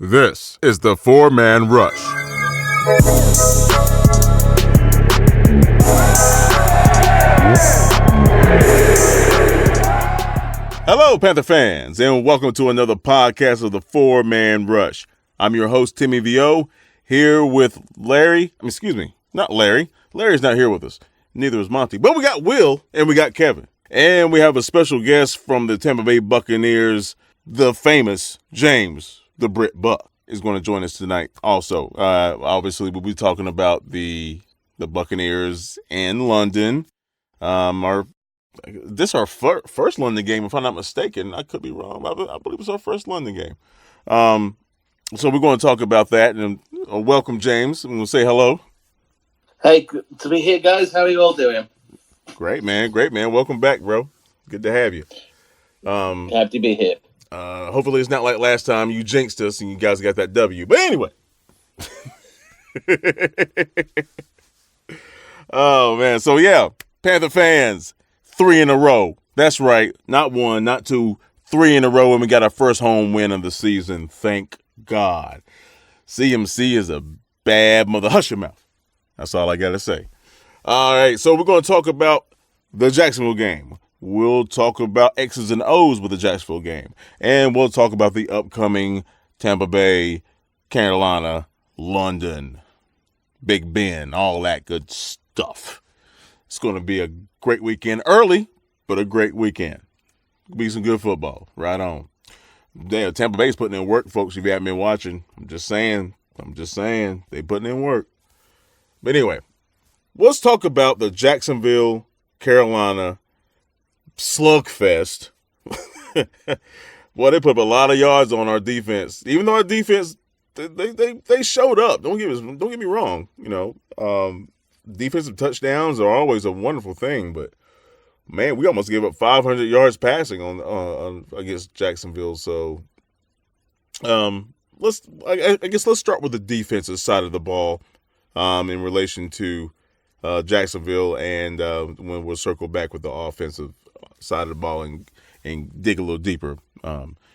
This is the Four-Man Rush. Hello, Panther fans, and welcome to another podcast of the Four-Man Rush. I'm your host, Timmy V.O., here with Larry. Not Larry. Larry's not here with us. Neither is Monty. But we got Will, and we got Kevin. And we have a special guest from the Tampa Bay Buccaneers, the famous James, the Brit Buc, is going to join us tonight also. Obviously, we'll be talking about the Buccaneers in London. This is our first London game, if I'm not mistaken. I could be wrong. I believe it's our first London game. So we're going to talk about that. And welcome, James. And we'll say hello. Hey, good to be here, guys. How are you all doing? Great, man. Welcome back, bro. Good to have you. Happy to be here. Hopefully it's not like last time you jinxed us and you guys got that W. But anyway. Oh, man. So, yeah, Panther fans, 3 in a row. That's right. Not 1, not 2, 3 in a row. And we got our first home win of the season. Thank God. CMC is a bad mother. Hush your mouth. That's all I got to say. All right. So we're going to talk about the Jacksonville game. We'll talk about X's and O's with the Jacksonville game. And we'll talk about the upcoming Tampa Bay, Carolina, London, Big Ben, all that good stuff. It's going to be a great weekend. Early, but a great weekend. It'll be some good football. Right on. Damn, Tampa Bay's putting in work, folks, if you haven't been watching. I'm just saying. They putting in work. But anyway, let's talk about the Jacksonville, Carolina slugfest. Boy, they put up a lot of yards on our defense. Even though our defense, they showed up. Don't get me wrong. You know, defensive touchdowns are always a wonderful thing, but man, we almost gave up 500 yards passing on against Jacksonville. So, let's start with the defensive side of the ball, in relation to Jacksonville, and when we'll circle back with the offensive side of the ball and dig a little deeper,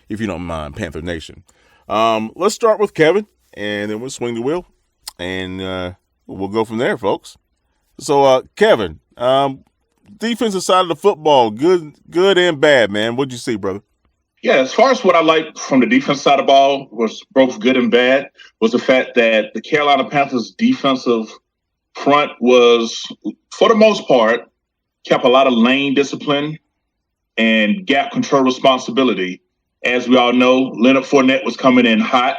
if you don't mind, Panther Nation. Let's start with Kevin, and then we'll swing the wheel, and we'll go from there, folks. So, Kevin, defensive side of the football, good and bad, man. What'd you see, brother? Yeah, as far as what I liked from the defense side of the ball was both good and bad, was the fact that the Carolina Panthers defensive front was, for the most part, kept a lot of lane discipline and gap control responsibility. As we all know, Leonard Fournette was coming in hot.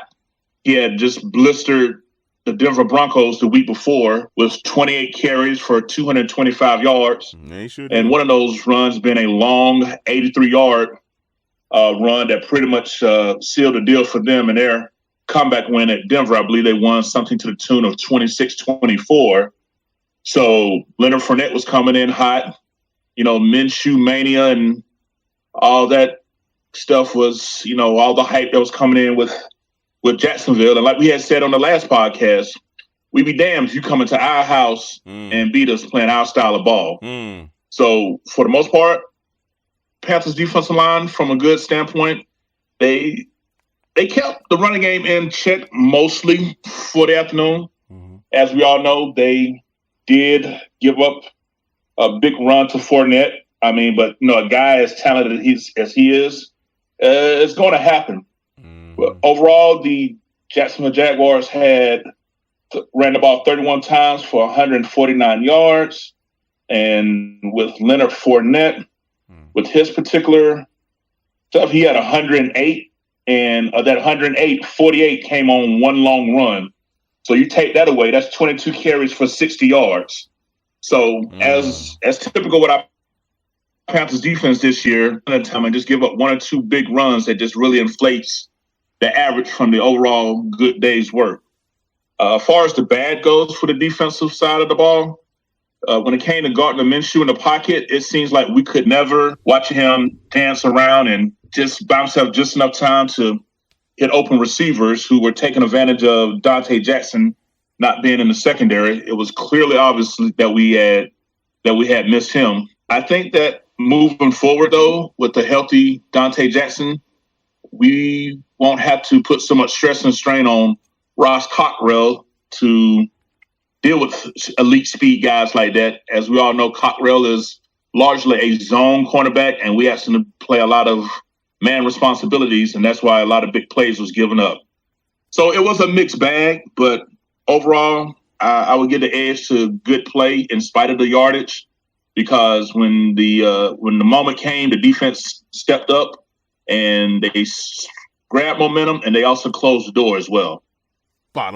He had just blistered the Denver Broncos the week before with 28 carries for 225 yards. And one of those runs being a long 83-yard run that pretty much sealed the deal for them in their comeback win at Denver. I believe they won something to the tune of 26-24. So Leonard Fournette was coming in hot. You know, Minshew mania and all that stuff was, you know, all the hype that was coming in with Jacksonville. And like we had said on the last podcast, we be damned if you come into our house and beat us playing our style of ball. So for the most part, Panthers defensive line, from a good standpoint, they kept the running game in check mostly for the afternoon. As we all know, they did give up a big run to Fournette. I mean, but you know, a guy as talented as he is, it's going to happen. But overall, the Jacksonville Jaguars ran the ball 31 times for 149 yards, and with Leonard Fournette, with his particular stuff, he had 108, and of that 108, 48 came on one long run. So you take that away, that's 22 carries for 60 yards. So as typical with our Panthers defense this year, at a time and just give up 1 or 2 big runs that just really inflates the average from the overall good day's work. As far as the bad goes for the defensive side of the ball, when it came to Gardner Minshew in the pocket, it seems like we could never watch him dance around and just buy himself just enough time to hit open receivers who were taking advantage of Dante Jackson not being in the secondary. It was clearly obvious that we had missed him. I think that moving forward, though, with the healthy Dante Jackson, we won't have to put so much stress and strain on Ross Cockrell to deal with elite speed guys like that. As we all know, Cockrell is largely a zone cornerback, and we asked him to play a lot of man responsibilities, and that's why a lot of big plays was given up. So it was a mixed bag, but overall, I would give the edge to good play in spite of the yardage, because when the moment came, the defense stepped up and they grabbed momentum, and they also closed the door as well. Spot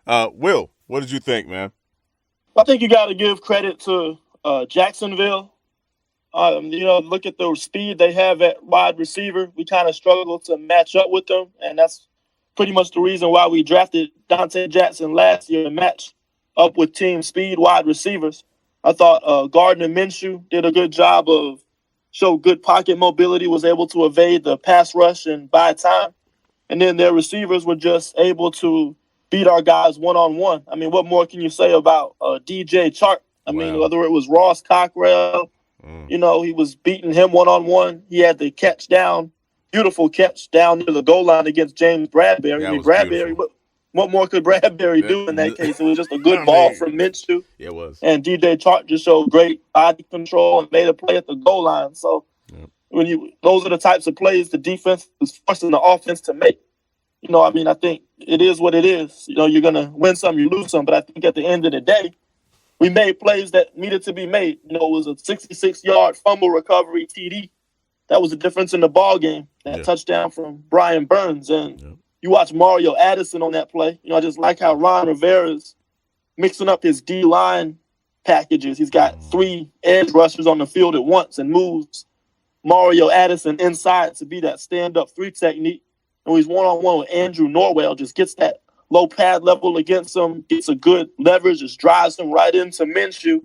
on. Will, what did you think, man? I think you got to give credit to Jacksonville. Look at the speed they have at wide receiver. We kind of struggle to match up with them, and that's pretty much the reason why we drafted Dante Jackson last year to match up with team speed wide receivers. I thought Gardner Minshew did a good job of show good pocket mobility, was able to evade the pass rush and buy time. And then their receivers were just able to beat our guys one-on-one. I mean, what more can you say about DJ Chark? I mean, whether it was Ross Cockrell, he was beating him one-on-one. He had the catch down, beautiful catch down near the goal line against James Bradbury. Yeah, I mean, Bradbury, what more could Bradbury do in that case? It was just a good ball from Minshew. Yeah, it was. And DJ Chark just showed great body control and made a play at the goal line. So those are the types of plays the defense is forcing the offense to make. I think it is what it is. You're going to win some, you lose some. But I think at the end of the day, we made plays that needed to be made. It was a 66-yard fumble recovery TD. That was the difference in the ball game. That touchdown from Brian Burns. And you watch Mario Addison on that play. I just like how Ron Rivera's mixing up his D-line packages. He's got 3 edge rushers on the field at once and moves Mario Addison inside to be that stand-up 3 technique. And he's one-on-one with Andrew Norwell, just gets that low pad level against him, gets a good leverage, just drives him right into Minshew,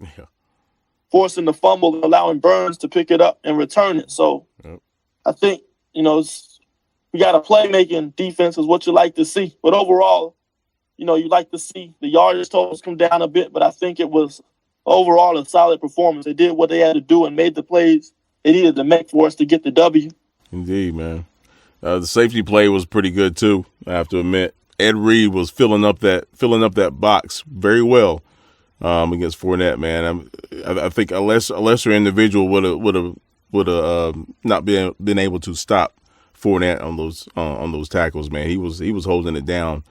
forcing the fumble and allowing Burns to pick it up and return it. So I think, we got a playmaking defense is what you like to see. But overall, you like to see the yardage totals come down a bit, but I think it was overall a solid performance. They did what they had to do and made the plays they needed to make for us to get the W. Indeed, man. The safety play was pretty good too, I have to admit. Ed Reid was filling up that box very well against Fournette, man. I think a lesser individual would have not been able to stop Fournette on those tackles, man. He was holding it down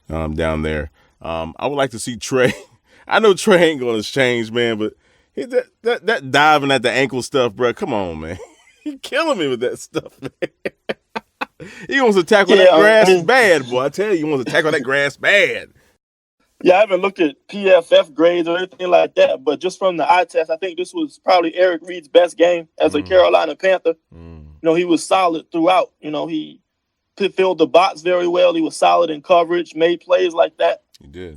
there. I would like to see Trey. I know Trey ain't gonna change, man, but that diving at the ankle stuff, bro. Come on, man. He killing me with that stuff, man. He wants to tackle that grass bad, boy. I tell you, he wants to tackle that grass bad. Yeah, I haven't looked at PFF grades or anything like that, but just from the eye test, I think this was probably Eric Reid's best game as a Carolina Panther. He was solid throughout. He filled the box very well. He was solid in coverage, made plays like that. He did.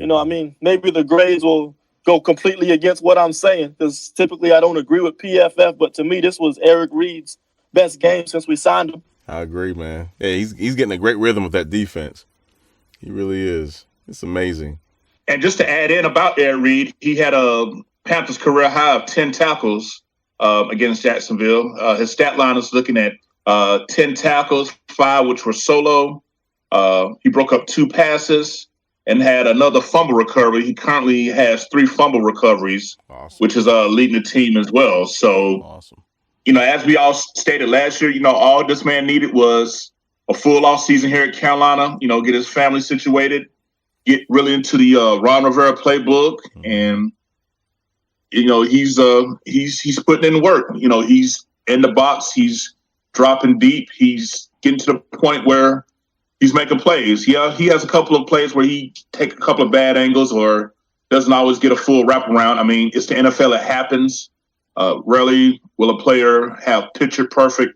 Maybe the grades will go completely against what I'm saying, because typically I don't agree with PFF, but to me, this was Eric Reid's best game since we signed him. I agree, man. Yeah, he's getting a great rhythm with that defense. He really is. It's amazing. And just to add in about Eric Reid, he had a Panthers career high of 10 tackles against Jacksonville. His stat line is looking at 10 tackles, 5 which were solo. He broke up 2 passes and had another fumble recovery. He currently has 3 fumble recoveries, which is leading the team as well. So, awesome. As we all stated last year, all this man needed was a full off season here at Carolina, get his family situated, get really into the Ron Rivera playbook. And, he's putting in work. He's in the box. He's dropping deep. He's getting to the point where he's making plays. Yeah, he has a couple of plays where he take a couple of bad angles or doesn't always get a full wraparound. I mean, it's the NFL. It happens. Rarely will a player have picture perfect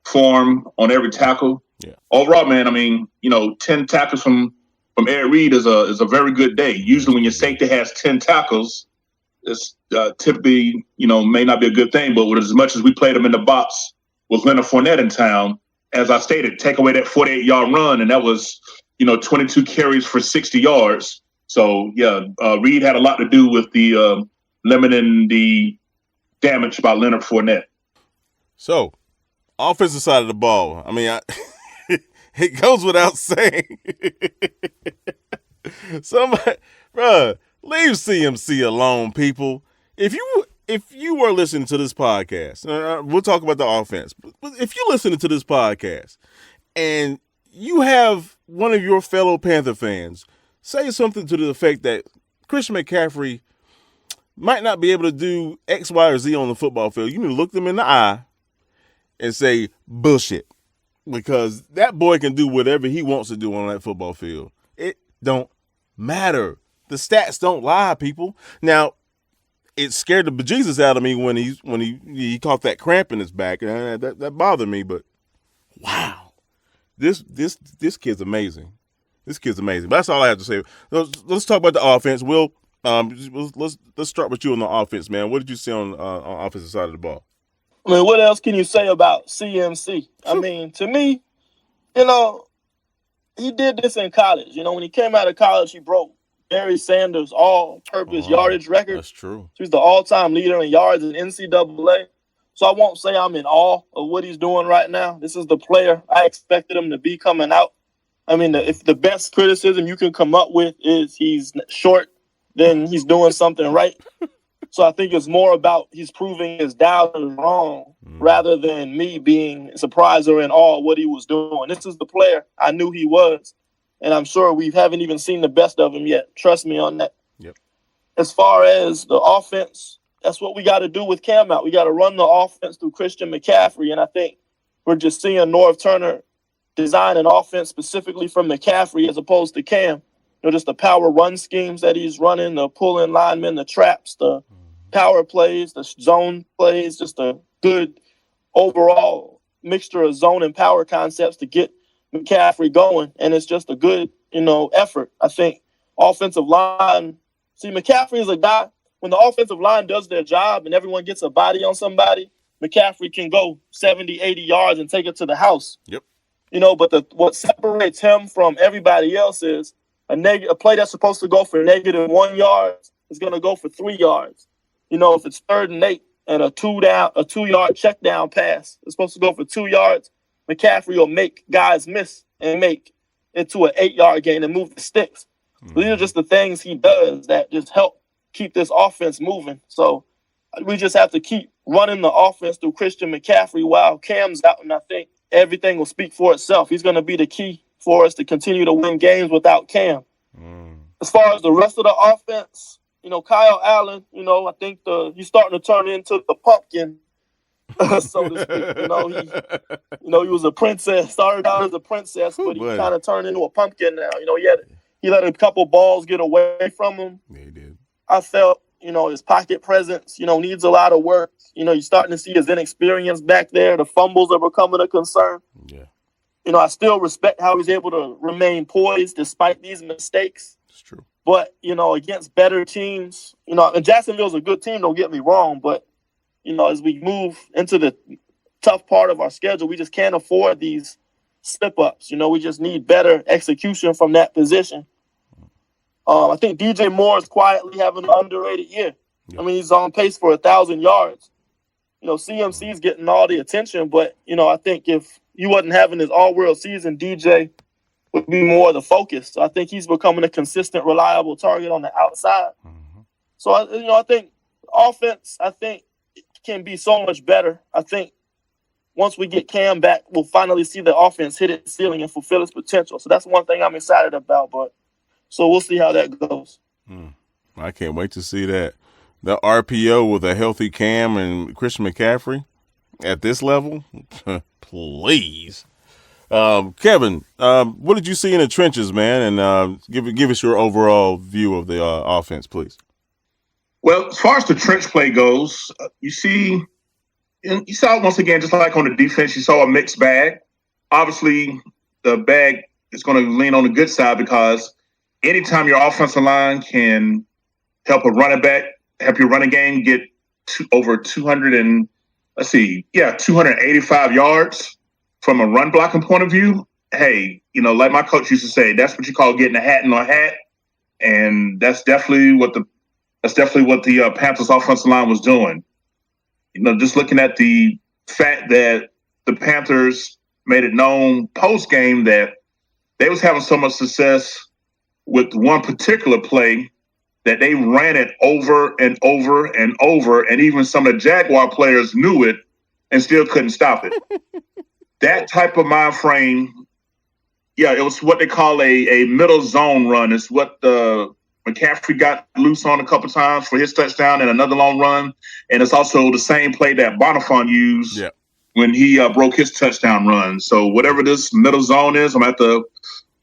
form on every tackle. Yeah. Overall, man, 10 tackles from Eric Reid is a very good day. Usually when your safety has 10 tackles, it's typically, may not be a good thing, but with as much as we played him in the box with Leonard Fournette in town, as I stated, take away that 48-yard run, and that was, 22 carries for 60 yards. So, Reid had a lot to do with the limiting the damage by Leonard Fournette. So, offensive side of the ball. It goes without saying. Somebody, bruh, leave CMC alone, people. If you were listening to this podcast, we'll talk about the offense. But if you're listening to this podcast and you have one of your fellow Panther fans say something to the effect that Christian McCaffrey might not be able to do X, Y, or Z on the football field, you need to look them in the eye and say bullshit, because that boy can do whatever he wants to do on that football field. It don't matter. The stats don't lie, people. Now, it scared the bejesus out of me when he caught that cramp in his back. That bothered me, but wow, this kid's amazing. This kid's amazing. But that's all I have to say. Let's talk about the offense. Will, let's start with you on the offense, man. What did you see on offensive side of the ball? I mean, what else can you say about CMC? I mean, to me, he did this in college. When he came out of college, he broke Barry Sanders' all-purpose yardage record. That's true. He's the all-time leader in yards in NCAA. So I won't say I'm in awe of what he's doing right now. This is the player I expected him to be coming out. I mean, if the best criticism you can come up with is he's short, then he's doing something right. So I think it's more about he's proving his doubters wrong rather than me being surprised or in awe of what he was doing. This is the player I knew he was, and I'm sure we haven't even seen the best of him yet. Trust me on that. Yep. As far as the offense, that's what we got to do with Cam out. We got to run the offense through Christian McCaffrey, and I think we're just seeing Norv Turner design an offense specifically from McCaffrey as opposed to Cam. Just the power run schemes that he's running, the pull-in linemen, the traps, the power plays, the zone plays, just a good overall mixture of zone and power concepts to get McCaffrey going. And it's just a good, effort. I think offensive line, McCaffrey is a guy, when the offensive line does their job and everyone gets a body on somebody, McCaffrey can go 70, 80 yards and take it to the house. Yep. But what separates him from everybody else is a play that's supposed to go for -1 yard is going to go for 3 yards. If it's 3rd and 8 and a 2-yard check down pass, it's supposed to go for 2 yards. McCaffrey will make guys miss and make it to an 8-yard gain and move the sticks. Mm-hmm. These are just the things he does that just help keep this offense moving. So we just have to keep running the offense through Christian McCaffrey while Cam's out, and I think everything will speak for itself. He's going to be the key for us to continue to win games without Cam. As far as the rest of the offense, Kyle Allen, I think he's starting to turn into the pumpkin, so to speak. He was a princess, started out as a princess, but he kind of turned into a pumpkin now. He let a couple balls get away from him. Yeah, he did. I felt, his pocket presence, needs a lot of work. You're starting to see his inexperience back there. The fumbles are becoming a concern. Yeah. I still respect how he's able to remain poised despite these mistakes. It's true. But, against better teams, and Jacksonville's a good team, don't get me wrong. But, as we move into the tough part of our schedule, we just can't afford these slip-ups. We just need better execution from that position. I think DJ Moore is quietly having an underrated year. Yeah. I mean, he's on pace for 1,000 yards. CMC's getting all the attention, but, I think if he wasn't having his all-world season, DJ would be more of the focus. So I think he's becoming a consistent, reliable target on the outside. Mm-hmm. So, I think offense, can be so much better. I think once we get Cam back, we'll finally see the offense hit its ceiling and fulfill its potential. So that's one thing I'm excited about, so we'll see how that goes. I can't wait to see that. The RPO with a healthy Cam and Christian McCaffrey at this level, please. Kevin, what did you see in the trenches, man? And give us your overall view of the offense, please. Well, as far as the trench play goes, you saw once again, just like on the defense, you saw a mixed bag. Obviously, the bag is going to lean on the good side because anytime your offensive line can help a running back, help your running game get over 285 yards from a run blocking point of view, hey, like my coach used to say, that's what you call getting a hat in a hat. And that's definitely what the Panthers offensive line was doing. Just looking at the fact that the Panthers made it known post-game that they was having so much success with one particular play that they ran it over and over and over, and even some of the Jaguar players knew it and still couldn't stop it. That type of mind frame, it was what they call a middle zone run. It's what McCaffrey got loose on a couple times for his touchdown and another long run. And it's also the same play that Bonifant used when he broke his touchdown run. So whatever this middle zone is, I'm going to have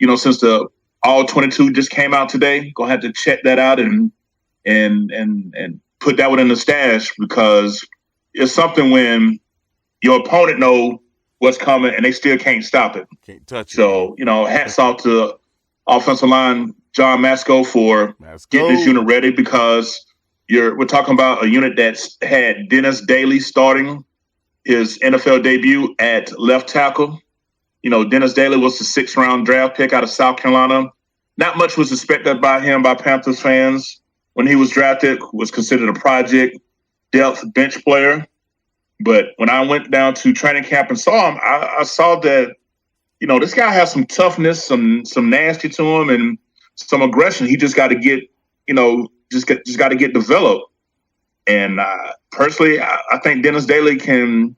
to, since the all 22 just came out today, going to have to check that out and put that one in the stash, because it's something when your opponent know what's coming and they still can't stop it. Can't touch it. So, hats off to offensive line John Masco for getting this unit ready, because we're talking about a unit that's had Dennis Daly starting his NFL debut at left tackle. Dennis Daly was the 6th-round draft pick out of South Carolina. Not much was expected by him by Panthers fans when he was drafted. Was considered a project depth bench player. But when I went down to training camp and saw him, I saw that, this guy has some toughness, some nasty to him, and some aggression. He just got to get, just got to get developed. And personally, I think Dennis Daly can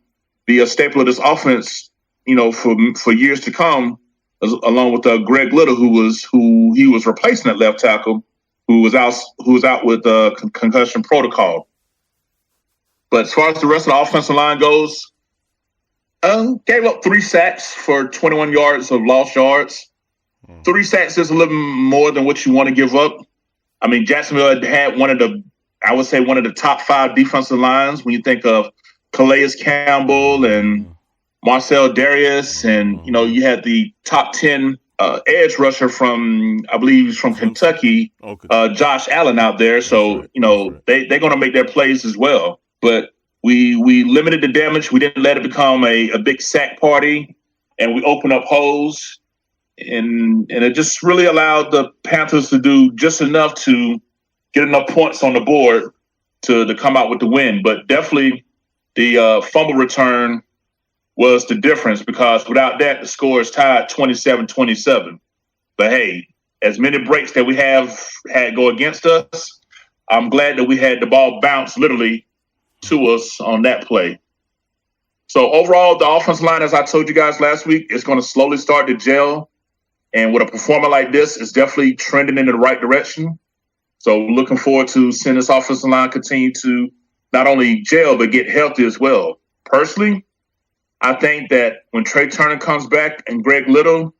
be a staple of this offense, for years to come, along with Greg Little, who he was replacing at left tackle, who was out with concussion protocol. But as far as the rest of the offensive line goes, gave up 3 sacks for 21 yards of lost yards. 3 sacks is a little more than what you want to give up. I mean, Jacksonville had one of the top 5 defensive lines when you think of Calais Campbell and Marcel Darius, and you had the top 10 edge rusher from, I believe he's from Kentucky, Josh Allen out there. So they're going to make their plays as well. But we limited the damage. We didn't let it become a big sack party, and we opened up holes, and it just really allowed the Panthers to do just enough to get enough points on the board to come out with the win. But definitely the fumble return was the difference, because without that, the score is tied 27-27. But hey, as many breaks that we have had go against us, I'm glad that we had the ball bounce literally to us on that play. So overall, the offensive line, as I told you guys last week, is going to slowly start to gel. And with a performer like this, it's definitely trending in the right direction. So looking forward to seeing this offensive line continue to not only gel, but get healthy as well. Personally, I think that when Trey Turner comes back and Greg Little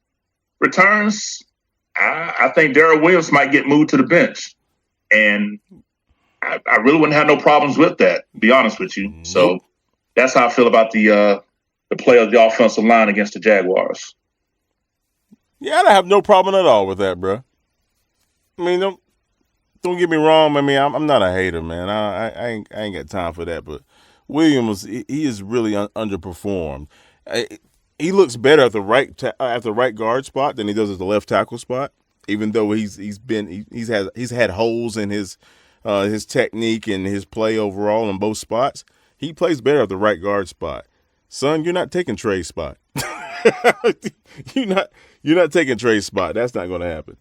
returns, I think Darryl Williams might get moved to the bench. And I really wouldn't have no problems with that, to be honest with you. So that's how I feel about the play of the offensive line against the Jaguars. Yeah, I have no problem at all with that, bro. I mean, don't get me wrong. I mean, I'm not a hater, man. I ain't got time for that. But Williams, he is really underperformed. He looks better at the right guard spot than he does at the left tackle spot. Even though he's had holes in his technique and his play overall in both spots, he plays better at the right guard spot. Son, you're not taking Trey's spot. You're not taking Trey's spot. That's not going to happen.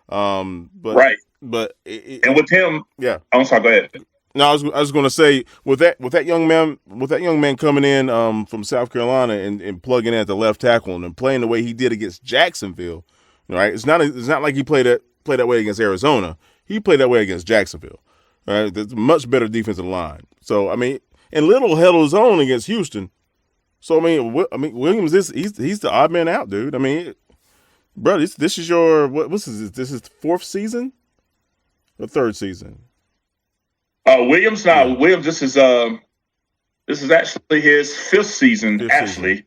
But right. But and with him, yeah. I'm sorry. Go ahead. No, I was going to say with that young man coming in from South Carolina and plugging in at the left tackle and playing the way he did against Jacksonville, right? It's not like he played that way against Arizona. He played that way against Jacksonville. Right? That's a much better defensive line. So I mean, and Little held his own against Houston. So I mean, Williams he's the odd man out, dude. I mean, bro, this is your what's this? This is the 4th season, or 3rd season. Williams. Now, yeah. Williams. This is actually his 5th season. Season.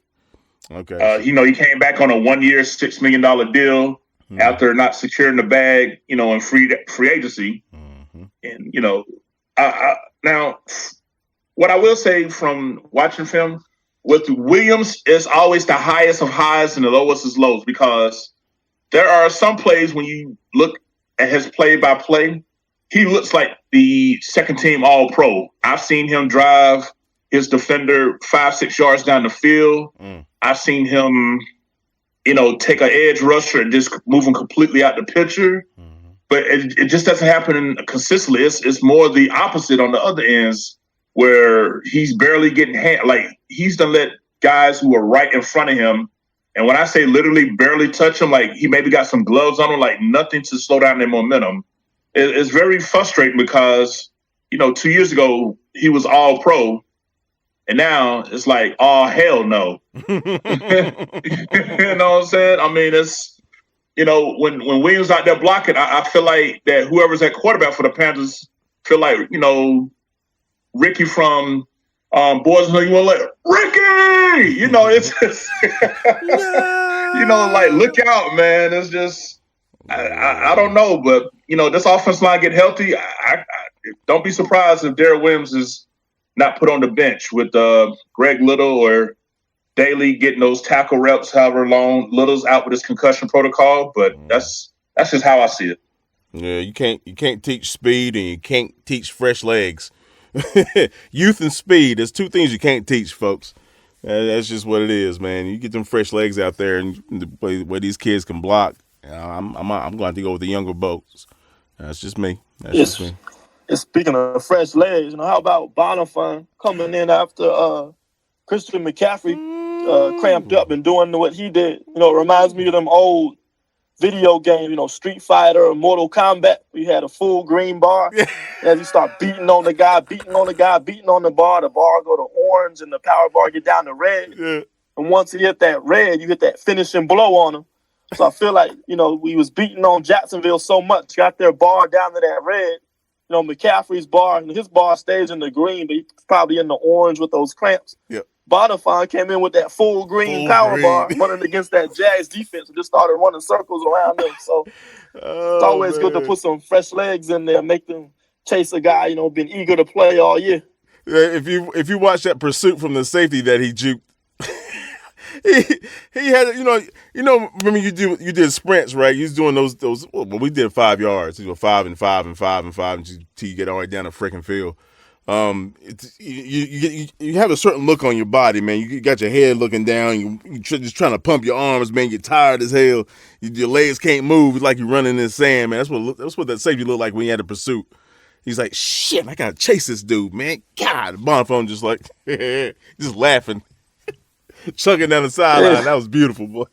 Okay. He came back on a 1-year, $6 million deal after not securing the bag, in free agency. Mm-hmm. And now, what I will say from watching film with Williams is always the highest of highs and the lowest of lows, because there are some plays when you look at his play-by-play, he looks like the second-team All-Pro. I've seen him drive his defender 5-6 yards down the field. I've seen him, take an edge rusher and just move him completely out the picture. But it just doesn't happen consistently. It's more the opposite on the other ends, where he's barely getting like he's done let guys who are right in front of him. And when I say literally barely touch him, like he maybe got some gloves on him, like nothing to slow down their momentum. It's very frustrating because, 2 years ago, he was all pro. And now it's like, oh, hell no. You know what I'm saying? I mean, it's, when Williams out there blocking, I feel like that whoever's at quarterback for the Panthers feel like, Ricky from Boys Who You Want to Let Ricky! It's just, like, look out, man. It's just, I don't know. But, this offensive line get healthy. I don't be surprised if Darryl Williams is not put on the bench with Greg Little or Daly getting those tackle reps however long. Little's out with his concussion protocol, but that's just how I see it. Yeah, you can't teach speed and you can't teach fresh legs. Youth and speed, there's two things you can't teach, folks. That's just what it is, man. You get them fresh legs out there and the way these kids can block. I'm going to have to go with the younger boats. That's just me. Just me. And speaking of fresh legs, how about Bonifant coming in after Christian McCaffrey cramped up and doing what he did? It reminds me of them old video games, Street Fighter or Mortal Kombat. We had a full green bar. As you start beating on the guy, beating on the bar go to orange and the power bar get down to red. Yeah. And once you hit that red, you get that finishing blow on him. So I feel like, we was beating on Jacksonville so much, got their bar down to that red. McCaffrey's bar, his bar stays in the green, but he's probably in the orange with those cramps. Yep. Bonifant came in with that full green power bar, running against that Jags defense, and just started running circles around them. So it's always good to put some fresh legs in there, make them chase a guy, been eager to play all year. If you watch that pursuit from the safety that he juked, he had, remember you did sprints, right? You was doing those. Well, we did 5 yards. You go 5 and 5 and 5 and 5 until you get all the way down the freaking field. You have a certain look on your body, man. You got your head looking down. You just trying to pump your arms, man. You're tired as hell. Your legs can't move. It's like you're running in the sand, man. That's what that safety looked like when he had a pursuit. He's like, shit, I gotta chase this dude, man. God, Bonifant just like, just laughing. Chugging down the sideline. That was beautiful, boy.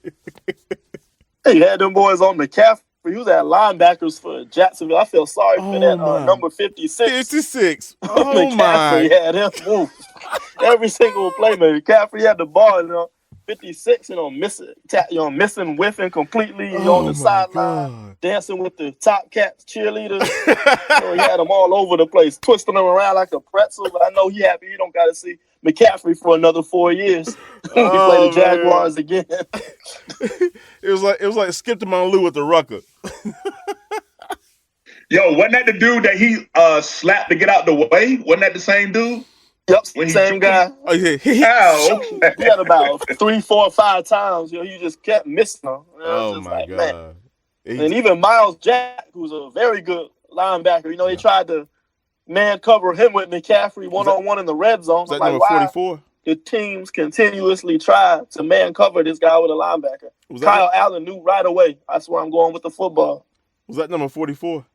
He had them boys on McCaffrey. He was at linebackers for Jacksonville. I feel sorry for that number 56. 56. Oh, McCaffrey had him move. Every single play, man. McCaffrey had the ball, 56, missing, whiffing completely, on the sideline, dancing with the Top Cats cheerleaders. He had them all over the place, twisting them around like a pretzel. But I know he happy he don't got to see McCaffrey for another 4 years. We play the Jaguars again. It was like Skip to Lou with the rucker. Yo, wasn't that the dude that he slapped to get out the way? Wasn't that the same dude? Yep, same guy. Oh, yeah. He had about 3, 4, 5 times. You just kept missing him. Oh, my God. Man. And even Miles Jack, who's a very good linebacker, they tried to man cover him with McCaffrey one-on-one in the red zone. Is that number 44? The teams continuously try to man cover this guy with a linebacker. Kyle Allen knew right away. That's where I'm going with the football. Was that number 44?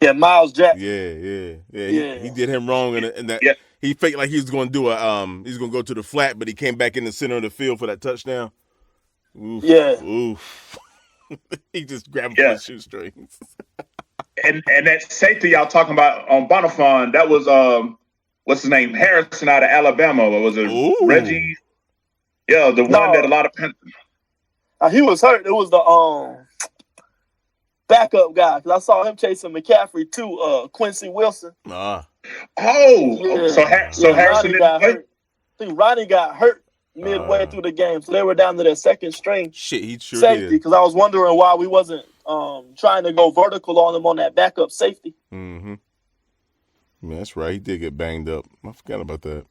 Yeah, Miles Jack. Yeah. He did him wrong, and that he faked like he was going to do he's going to go to the flat, but he came back in the center of the field for that touchdown. Oof. Yeah. Oof. He just grabbed him by the shoestrings. And that safety y'all talking about on Bonifant, that was what's his name? Harrison out of Alabama. Or was it Reggie? Yeah, the one that a lot of he was hurt. It was the backup guy, because I saw him chasing McCaffrey too. Quincy Wilson. So Harrison didn't play? I think Ronnie got hurt midway through the game, so they were down to their second string. Shit, he sure safety, did. because I was wondering why we wasn't trying to go vertical on him on that backup safety. Mm-hmm. Man, that's right. He did get banged up. I forgot about that.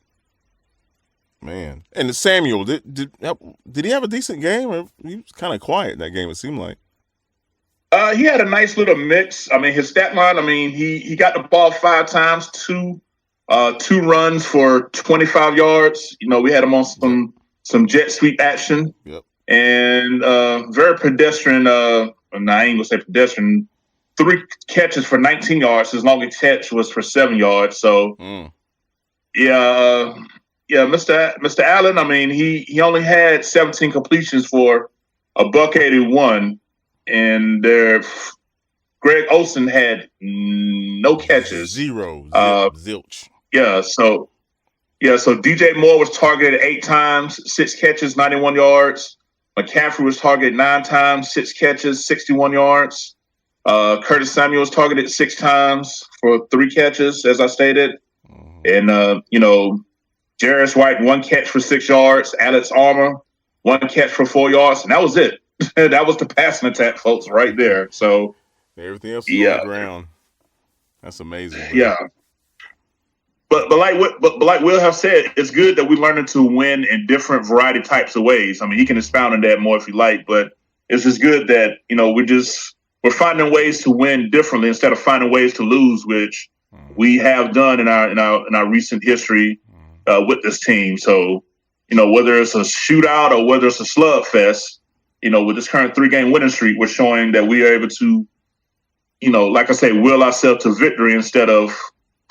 Man, and Samuel did he have a decent game, or he was kind of quiet in that game? It seemed like. He had a nice little mix. I mean, his stat line. I mean, he got the ball 5 times, 2 2 runs for 25 yards. We had him on some jet sweep action. Yep. And very pedestrian. I ain't gonna say pedestrian. 3 catches for 19 yards. His longest catch was for 7 yards. So, Mr. Allen. I mean, he only had 17 completions for $181, and Greg Olsen had no catches. Zero. Zilch. So DJ Moore was targeted 8 times, 6 catches, 91 yards. McCaffrey was targeted 9 times, 6 catches, 61 yards. Curtis Samuel was targeted 6 times for 3 catches, as I stated. And, Jarius White, 1 catch for 6 yards. Alex Armour, 1 catch for 4 yards. And that was it. That was the passing attack, folks, right there. So everything else is on the ground. That's amazing. Bro. Yeah. But like Will have said, it's good that we're learning to win in different variety types of ways. I mean, he can expound on that more if you like, but it's just good that, we're finding ways to win differently instead of finding ways to lose, which we have done in our recent history with this team. So, whether it's a shootout or whether it's a slugfest, with this current 3-game winning streak, we're showing that we are able to, like I say, will ourselves to victory instead of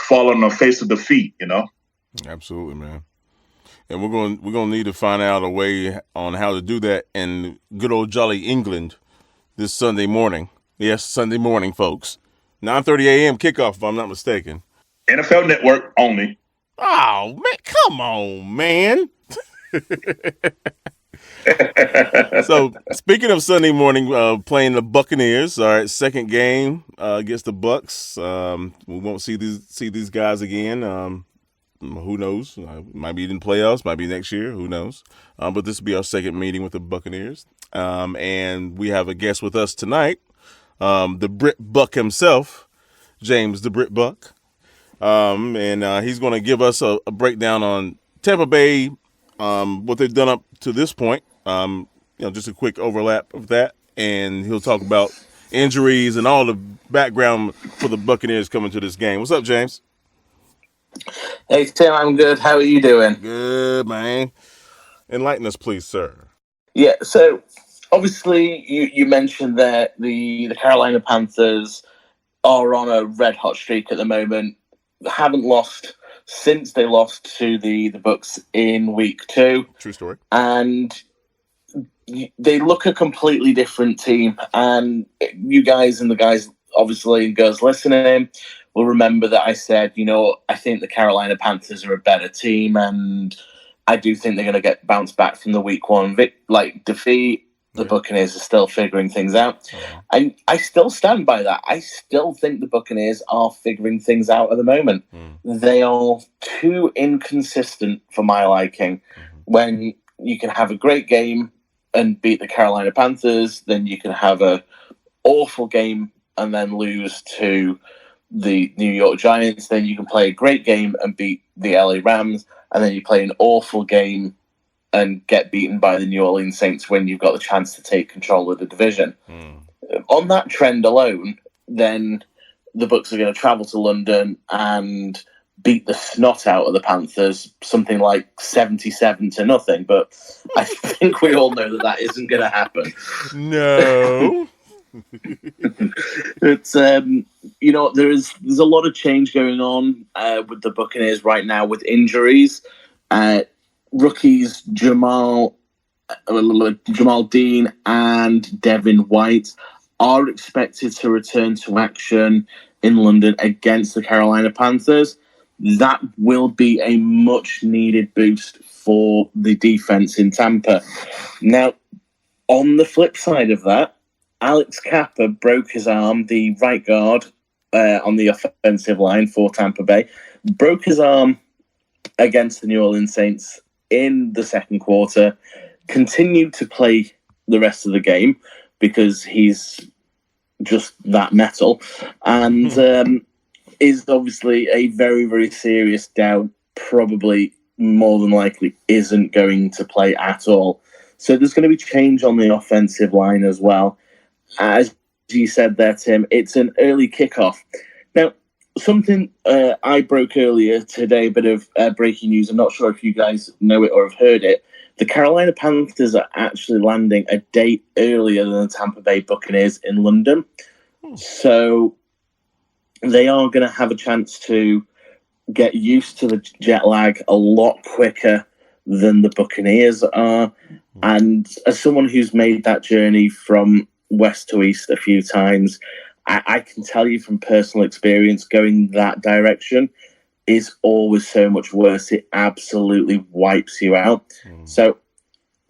fall on the face of defeat. Absolutely, man. And we're going to need to find out a way on how to do that in good old jolly England this Sunday morning. Yes, Sunday morning, folks. 9:30 a.m. kickoff, if I'm not mistaken. NFL Network only. Oh, man, come on, man. So, speaking of Sunday morning, playing the Buccaneers, all right, second game against the BUCS. We won't see these guys again. Who knows? Might be in playoffs, might be next year. Who knows? But this will be our second meeting with the Buccaneers. And we have a guest with us tonight, the Brit Buc himself, James the Brit Buc. And he's going to give us a breakdown on Tampa Bay, what they've done up to this point. Just a quick overlap of that. And he'll talk about injuries and all the background for the Buccaneers coming to this game. What's up, James? Hey, Tim, I'm good. How are you doing? Good, man. Enlighten us, please, sir. Yeah, so obviously you mentioned that the Carolina Panthers are on a red-hot streak at the moment. Haven't lost since they lost to the BUCS in week 2. True story. And they look a completely different team. And you guys and the guys, obviously, and girls listening, will remember that I said, I think the Carolina Panthers are a better team, and I do think they're going to get bounced back from the week 1 defeat. The Buccaneers are still figuring things out. And I still stand by that. I still think the Buccaneers are figuring things out at the moment. They are too inconsistent for my liking. When you can have a great game and beat the Carolina Panthers, then you can have an awful game and then lose to the New York Giants. Then you can play a great game and beat the LA Rams, and then you play an awful game and get beaten by the New Orleans Saints when you've got the chance to take control of the division. On that trend alone, then the Bucs are going to travel to London and beat the snot out of the Panthers, something like 77-0. But I think we all know that isn't going to happen. No. It's there's a lot of change going on with the Buccaneers right now with injuries. Rookies Jamal Dean and Devin White are expected to return to action in London against the Carolina Panthers. That will be a much needed boost for the defense in Tampa. Now, on the flip side of that, Alex Kappa broke his arm, the right guard on the offensive line for Tampa Bay, broke his arm against the New Orleans Saints in the second quarter, continued to play the rest of the game because he's just that metal, and is obviously a very, very serious doubt, probably more than likely isn't going to play at all. So there's going to be change on the offensive line as well. As you said there, Tim, it's an early kickoff. Now, something I broke earlier today, a bit of breaking news. I'm not sure if you guys know it or have heard it. The Carolina Panthers are actually landing a day earlier than the Tampa Bay Buccaneers in London. So they are going to have a chance to get used to the jet lag a lot quicker than the Buccaneers are. And as someone who's made that journey from west to east a few times, I can tell you from personal experience, going that direction is always so much worse. It absolutely wipes you out. So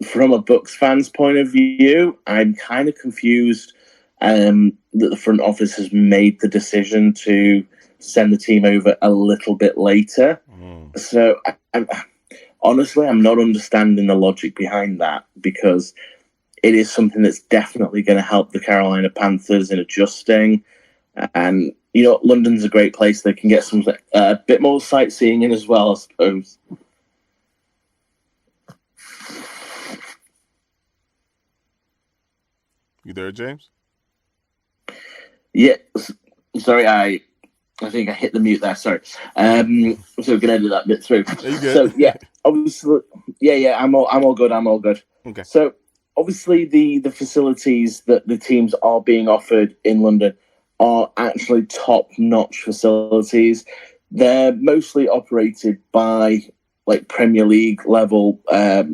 from a Bucs fan's point of view, I'm kind of confused that the front office has made the decision to send the team over a little bit later. So honestly, I'm not understanding the logic behind that, because it is something that's definitely going to help the Carolina Panthers in adjusting. And, you know, London's a great place. They can get some a bit more sightseeing in as well, I suppose. You there, James? Yeah. Sorry, I think I hit the mute there. Sorry. So we're gonna edit that bit through. So yeah, obviously, yeah. I'm all good. Okay. So obviously, the facilities that the teams are being offered in London are actually top-notch facilities. They're mostly operated by like Premier League level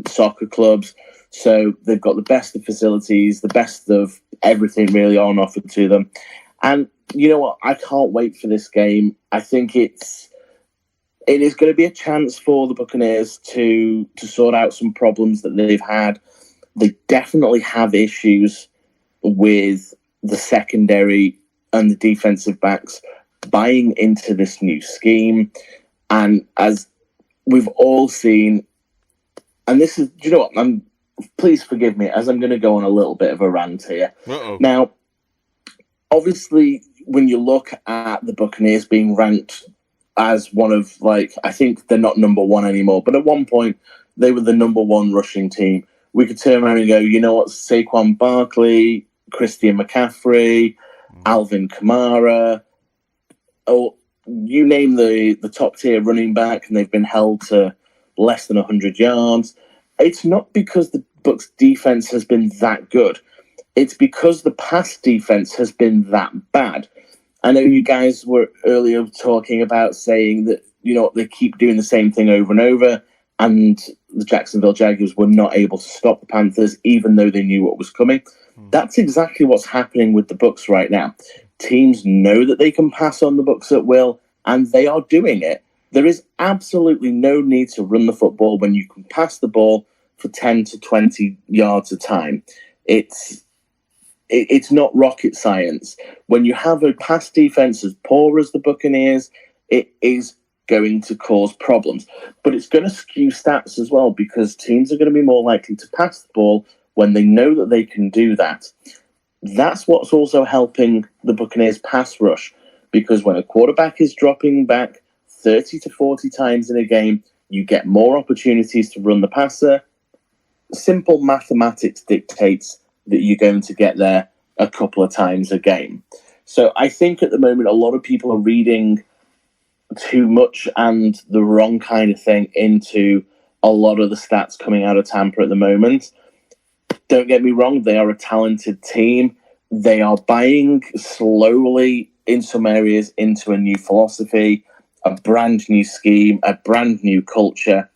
soccer clubs. So they've got the best of facilities, the best of everything really on offer to them. And you know what? I can't wait for this game. I think it is going to be a chance for the Buccaneers to sort out some problems that they've had. They definitely have issues with the secondary and the defensive backs buying into this new scheme. And as we've all seen, and this is, you know what? Please forgive me as I'm going to go on a little bit of a rant here. Uh-oh. Now, obviously, when you look at the Buccaneers being ranked as one of, like, I think they're not number one anymore, but at one point they were the number one rushing team. We could turn around and go, you know what, Saquon Barkley, Christian McCaffrey, Alvin Kamara, you name the top tier running back, and they've been held to less than 100 yards. It's not because the Bucs defense has been that good. It's because the pass defense has been that bad. I know you guys were earlier talking about saying that, you know, they keep doing the same thing over and over, and the Jacksonville Jaguars were not able to stop the Panthers, even though they knew what was coming. That's exactly what's happening with the Bucs right now. Teams know that they can pass on the Bucs at will, and they are doing it. There is absolutely no need to run the football when you can pass the ball for 10 to 20 yards a time. It's not rocket science. When you have a pass defense as poor as the Buccaneers, it is going to cause problems. But it's going to skew stats as well, because teams are going to be more likely to pass the ball when they know that they can do that. That's what's also helping the Buccaneers pass rush, because when a quarterback is dropping back 30 to 40 times in a game, you get more opportunities to run the passer. Simple mathematics dictates that you're going to get there a couple of times a game. So I think at the moment, a lot of people are reading too much and the wrong kind of thing into a lot of the stats coming out of Tampa at the moment. Don't get me wrong, they are a talented team. They are buying slowly in some areas into a new philosophy, a brand new scheme, a brand new culture.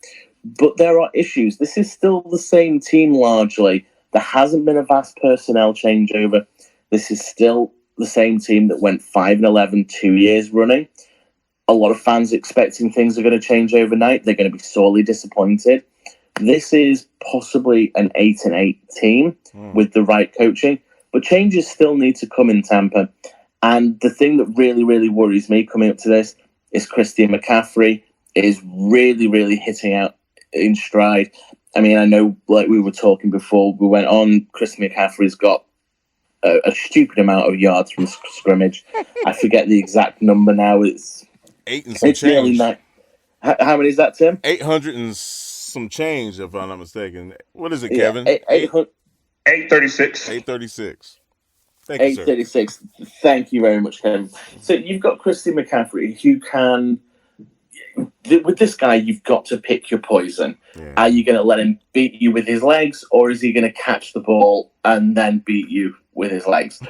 But there are issues. This is still the same team largely. There hasn't been a vast personnel changeover. This is still the same team that went 5-11 2 years running. A lot of fans expecting things are going to change overnight. They're going to be sorely disappointed. This is possibly an 8-8 team with the right coaching, but changes still need to come in Tampa. And the thing that really, really worries me coming up to this is Christian McCaffrey is really, really hitting out in stride. I mean, I know, like we were talking before we went on, Christian McCaffrey's got a stupid amount of yards from scrimmage. I forget the exact number now. It's 8 and some change. Nearly 9. How many is that, Tim? 800 and some change, if I'm not mistaken. What is it, Yeah, Kevin? 836. 836. Thank you, sir. 8:36. Thank you very much, Kevin. So you've got Christian McCaffrey, who can. With this guy, you've got to pick your poison. Yeah. Are you going to let him beat you with his legs, or is he going to catch the ball and then beat you with his legs?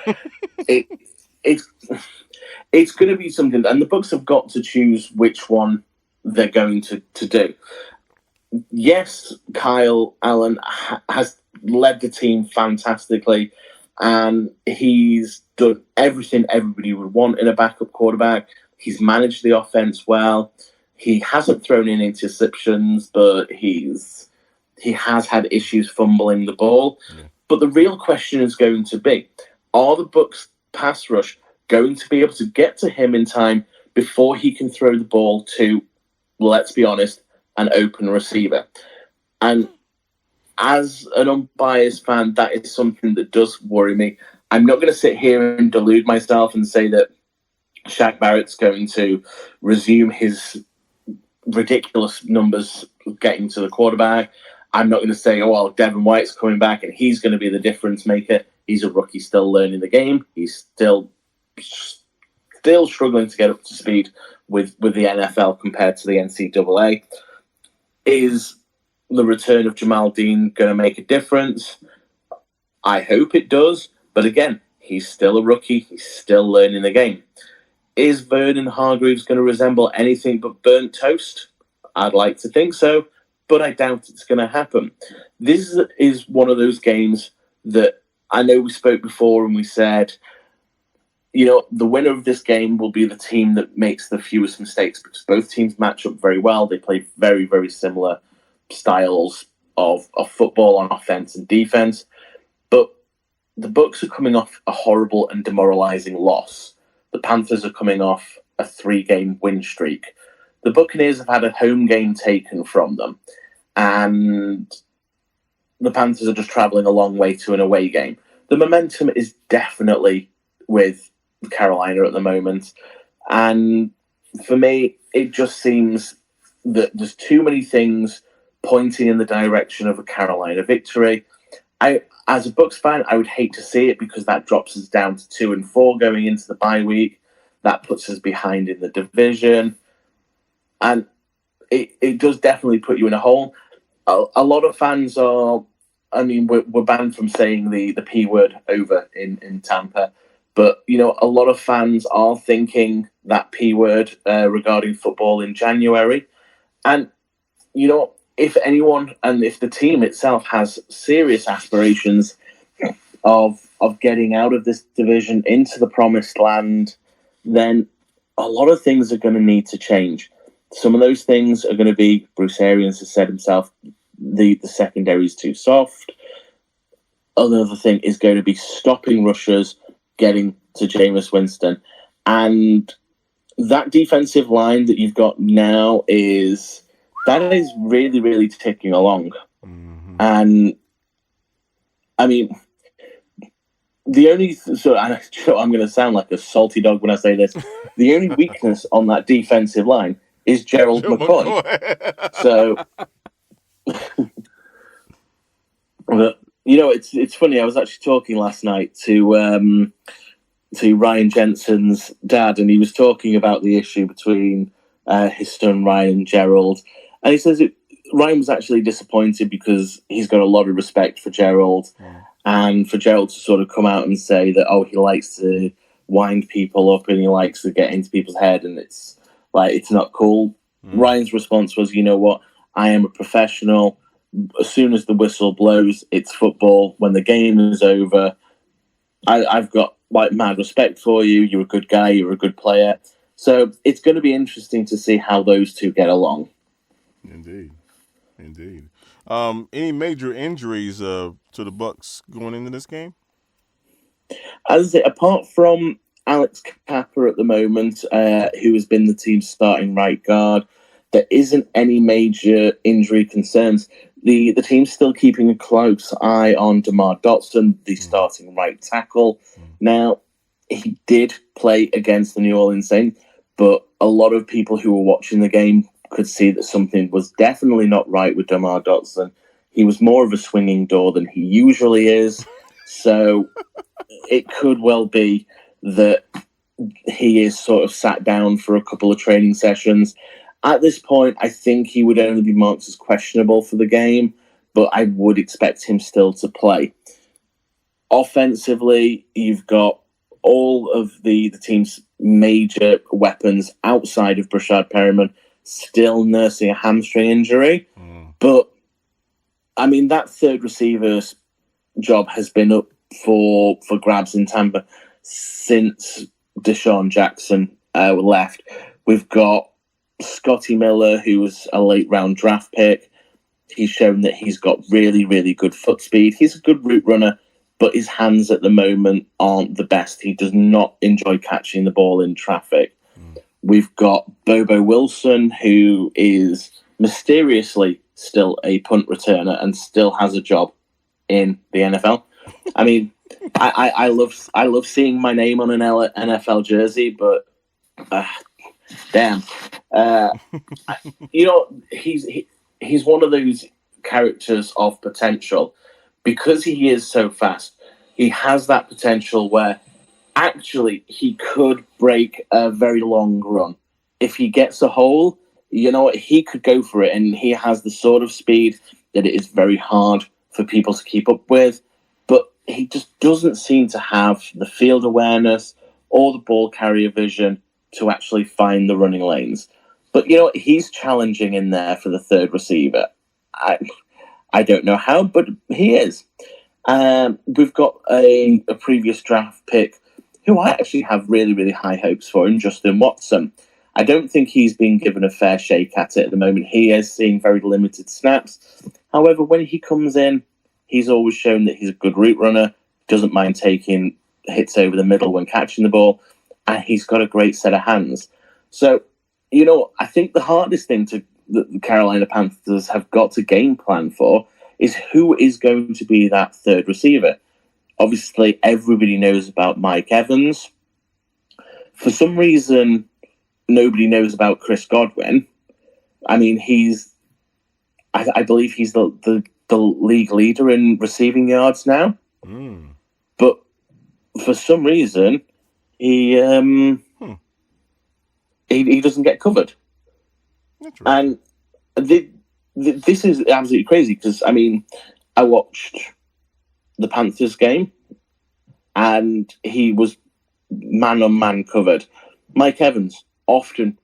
It's going to be something, and the Bucs have got to choose which one they're going to do. Yes, Kyle Allen has led the team fantastically, and he's done everything everybody would want in a backup quarterback. He's managed the offense well. He hasn't thrown in interceptions, but he has had issues fumbling the ball. Yeah. But the real question is going to be, are the Bucs pass rush going to be able to get to him in time before he can throw the ball to, let's be honest, an open receiver? And as an unbiased fan, that is something that does worry me. I'm not going to sit here and delude myself and say that Shaq Barrett's going to resume his ridiculous numbers getting to the quarterback. I'm not going to say, oh, well, Devin White's coming back and he's going to be the difference maker. He's a rookie still learning the game. He's still struggling to get up to speed with the NFL compared to the NCAA. Is the return of Jamal Dean going to make a difference? I hope it does. But again, he's still a rookie. He's still learning the game. Is Vernon Hargreaves going to resemble anything but burnt toast? I'd like to think so, but I doubt it's going to happen. This is one of those games that I know we spoke before and we said, the winner of this game will be the team that makes the fewest mistakes, because both teams match up very well. They play very, very similar styles of football on offense and defense. But the Bucs are coming off a horrible and demoralizing loss. The Panthers are coming off a 3-game win streak. The Buccaneers have had a home game taken from them, and the Panthers are just traveling a long way to an away game. The momentum is definitely with Carolina at the moment. And for me, it just seems that there's too many things pointing in the direction of a Carolina victory. As a Bucs fan, I would hate to see it, because that drops us down to 2-4 going into the bye week. That puts us behind in the division. And it does definitely put you in a hole. A lot of fans are, we're banned from saying the P word over in Tampa. But, a lot of fans are thinking that P word regarding football in January. And, if anyone, and if the team itself has serious aspirations of getting out of this division into the promised land, then a lot of things are going to need to change. Some of those things are going to be, Bruce Arians has said himself, the secondary is too soft. Another thing is going to be stopping rushers getting to Jameis Winston. And that defensive line that you've got now is really, really ticking along. Mm-hmm. And the only, I'm going to sound like a salty dog when I say this, the only weakness on that defensive line is Gerald McCoy. So, but, it's funny. I was actually talking last night to Ryan Jensen's dad, and he was talking about the issue between his son Ryan and Gerald. And he says Ryan was actually disappointed because he's got a lot of respect for Gerald. Yeah. And for Gerald to sort of come out and say that, he likes to wind people up and he likes to get into people's head and it's not cool. Ryan's response was, you know what? I am a professional. As soon as the whistle blows, it's football. When the game is over, I've got mad respect for you. You're a good guy. You're a good player. So it's going to be interesting to see how those two get along. Indeed. Any major injuries to the Bucs going into this game? As I say, apart from Alex Kappa at the moment, who has been the team's starting right guard, there isn't any major injury concerns. The team's still keeping a close eye on DeMar Dotson, the starting right tackle. Now, he did play against the New Orleans Saints, but a lot of people who were watching the game could see that something was definitely not right with DeMar Dotson. He was more of a swinging door than he usually is. So it could well be that he is sort of sat down for a couple of training sessions. At this point, I think he would only be marked as questionable for the game, but I would expect him still to play. Offensively, you've got all of the team's major weapons outside of Brashad Perriman still nursing a hamstring injury. But, I mean, that third receiver's job has been up for grabs in Tampa since Deshaun Jackson left. We've got Scotty Miller, who was a late-round draft pick. He's shown that he's got really, really good foot speed. He's a good route runner, but his hands at the moment aren't the best. He does not enjoy catching the ball in traffic. We've got Bobo Wilson, who is mysteriously still a punt returner and still has a job in the NFL. I mean, I love seeing my name on an NFL jersey, but damn, he's one of those characters of potential because he is so fast. He has that potential where actually he could break a very long run. If he gets a hole, you know what, he could go for it, and he has the sort of speed that it is very hard for people to keep up with. But he just doesn't seem to have the field awareness or the ball carrier vision to actually find the running lanes. But you know what, he's challenging in there for the third receiver. I don't know how, but he is. We've got a previous draft pick who I actually have really, really high hopes for, in Justin Watson. I don't think he's been given a fair shake at it at the moment. He is seeing very limited snaps. However, when he comes in, he's always shown that he's a good route runner, doesn't mind taking hits over the middle when catching the ball, and he's got a great set of hands. So, you know, I think the hardest thing that the Carolina Panthers have got to game plan for is who is going to be that third receiver. Obviously, everybody knows about Mike Evans. For some reason, nobody knows about Chris Godwin. I mean, I believe he's the league leader in receiving yards now. But for some reason, he doesn't get covered. And this is absolutely crazy because, I mean, I watched the Panthers game and he was man-on-man covered. Mike Evans often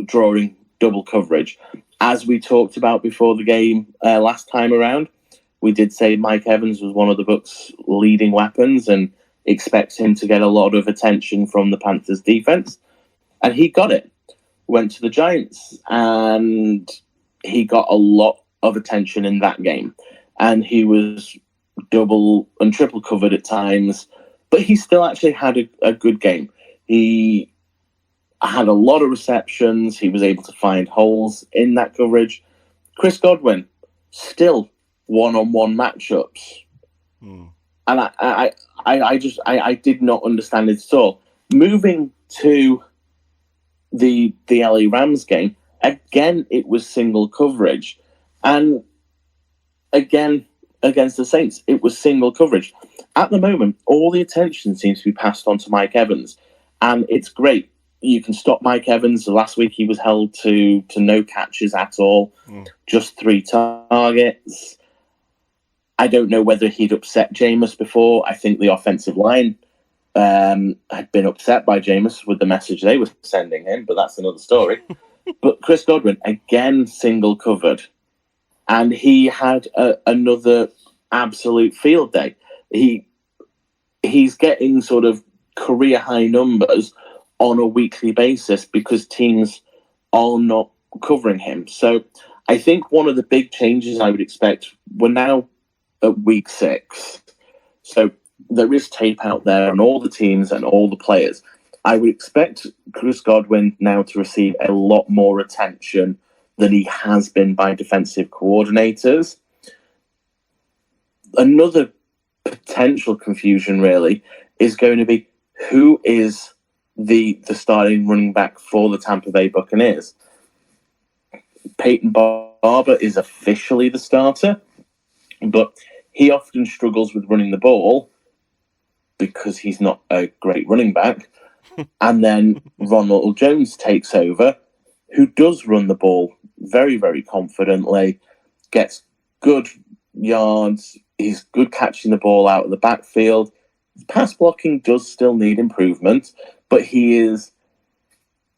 drawing double coverage. As we talked about before the game last time around, we did say Mike Evans was one of the Bucs' leading weapons and expects him to get a lot of attention from the Panthers defense. And he got it. Went to the Giants and he got a lot of attention in that game. And he was double and triple covered at times, but he still actually had a good game. He had a lot of receptions. He was able to find holes in that coverage. Chris Godwin, still one-on-one matchups. And I did not understand it at all. Moving to the LA Rams game, again, it was single coverage. And again, against the Saints, it was single coverage. At the moment, all the attention seems to be passed on to Mike Evans. And it's great. You can stop Mike Evans. Last week, he was held to no catches at all. Just 3 targets. I don't know whether he'd upset Jameis before. I think the offensive line had been upset by Jameis with the message they were sending him, but that's another story. But Chris Godwin, again, single covered. And he had another absolute field day. He's getting sort of career high numbers on a weekly basis because teams are not covering him. So I think one of the big changes I would expect, we're now at week 6. So there is tape out there on all the teams and all the players. I would expect Chris Godwin now to receive a lot more attention than he has been by defensive coordinators. Another potential confusion, really, is going to be who is the starting running back for the Tampa Bay Buccaneers. Peyton Barber is officially the starter, but he often struggles with running the ball because he's not a great running back. And then Ronald Jones takes over, who does run the ball very, very confidently, gets good yards, he's good catching the ball out of the backfield. Pass blocking does still need improvement, but he is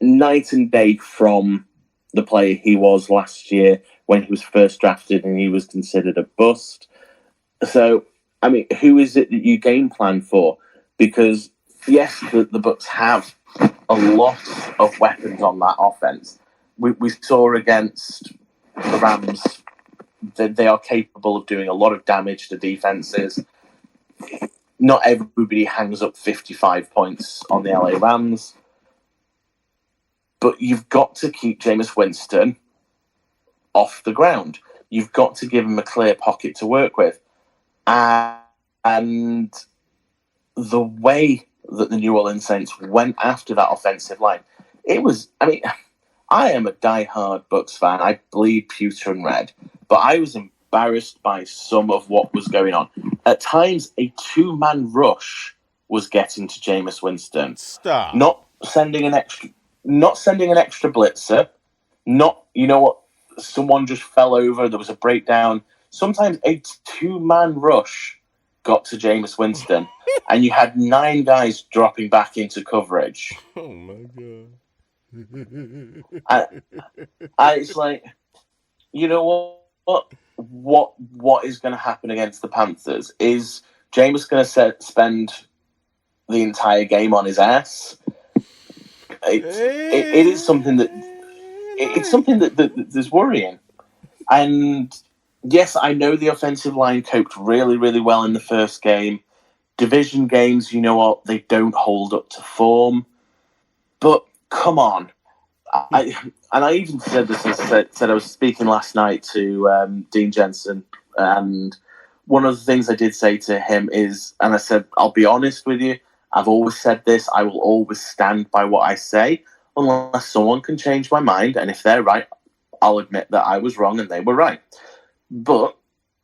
night and day from the player he was last year when he was first drafted and he was considered a bust. So, I mean, who is it that you game plan for? Because, yes, the Bucs have a lot of weapons on that offense. We saw against the Rams that they are capable of doing a lot of damage to defenses. Not everybody hangs up 55 points on the LA Rams. But you've got to keep Jameis Winston off the ground. You've got to give him a clear pocket to work with. And the way that the New Orleans Saints went after that offensive line, it was, I mean, I am a diehard Bucs fan. I bleed pewter and red. But I was embarrassed by some of what was going on. At times, a two-man rush was getting to Jameis Winston. Stop. Not sending an extra blitzer. Not, you know what, someone just fell over. There was a breakdown. Sometimes a two-man rush got to Jameis Winston, and you had 9 guys dropping back into coverage. Oh, my God. It's like, you know what is going to happen against the Panthers? Is Jameis going to spend the entire game on his ass? It is something that is worrying. And yes, I know the offensive line coped really, really well in the first game. Division games, you know what, they don't hold up to form. But come on. I even said this. I said I was speaking last night to Dean Jensen, and one of the things I did say to him is, and I said, I'll be honest with you, I've always said this, I will always stand by what I say, unless someone can change my mind, and if they're right, I'll admit that I was wrong and they were right. But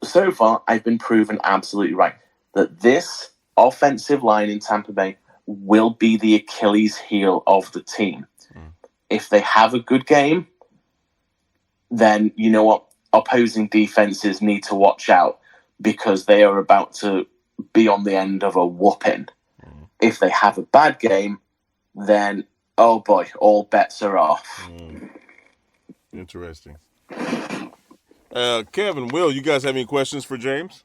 so far, I've been proven absolutely right, that this offensive line in Tampa Bay will be the Achilles heel of the team. If they have a good game, then you know what? Opposing defenses need to watch out because they are about to be on the end of a whooping. If they have a bad game, then, oh boy, all bets are off. Interesting. Kevin, Will, you guys have any questions for James?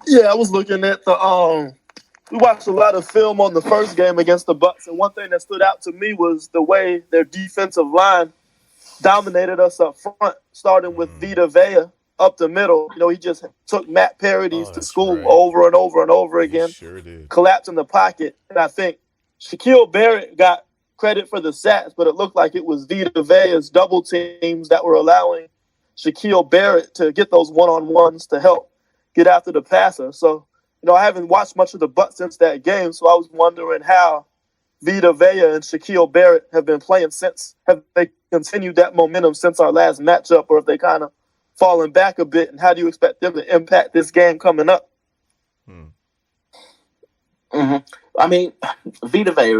Yeah, I was looking at we watched a lot of film on the first game against the Bucs, and one thing that stood out to me was the way their defensive line dominated us up front, starting with Vita Vea up the middle. You know, he just took Matt Parody's to school over and over and over again, sure did. Collapsed in the pocket. And I think Shaquille Barrett got credit for the sacks, but it looked like it was Vita Vea's double teams that were allowing Shaquille Barrett to get those one-on-ones to help get after the passer. So, you know, I haven't watched much of the Bucs since that game, so I was wondering how Vita Vea and Shaquille Barrett have been playing since. Have they continued that momentum since our last matchup, or have they kind of fallen back a bit, and how do you expect them to impact this game coming up? Mm-hmm. I mean, Vita Vea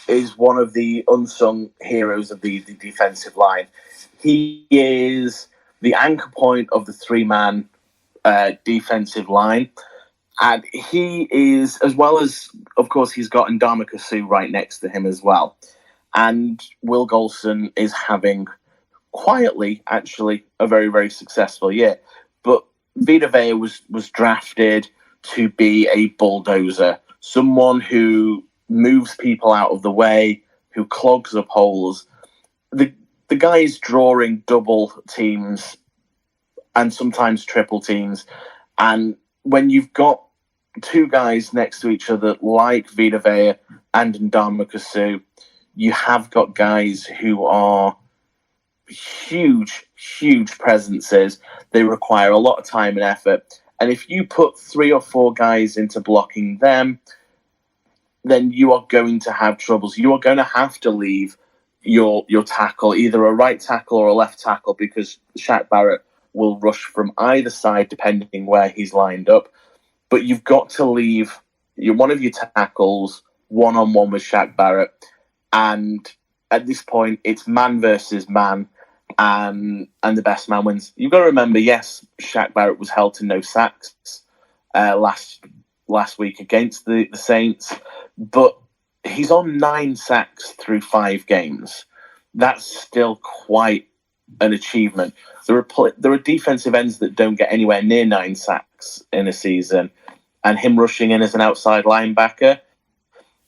is one of the unsung heroes of the defensive line. He is the anchor point of the 3-man defensive line. And he is, as well as, of course, he's got Ndamukong Suh right next to him as well. And Will Golson is having, quietly, actually, a very, very successful year. But Vita Vea was drafted to be a bulldozer, someone who moves people out of the way, who clogs up holes. The guy is drawing double teams and sometimes triple teams. And when you've got 2 guys next to each other like Vita Vea and Ndamukong Suh, you have got guys who are huge, huge presences. They require a lot of time and effort. And if you put 3 or 4 guys into blocking them, then you are going to have troubles. You are going to have to leave your tackle, either a right tackle or a left tackle, because Shaq Barrett will rush from either side depending where he's lined up. But you've got to leave one of your tackles one-on-one with Shaq Barrett. And at this point, it's man versus man, and the best man wins. You've got to remember, yes, Shaq Barrett was held to no sacks last week against the Saints, but he's on 9 sacks through 5 games. That's still quite an achievement. There are defensive ends that don't get anywhere near 9 sacks in a season, and him rushing in as an outside linebacker,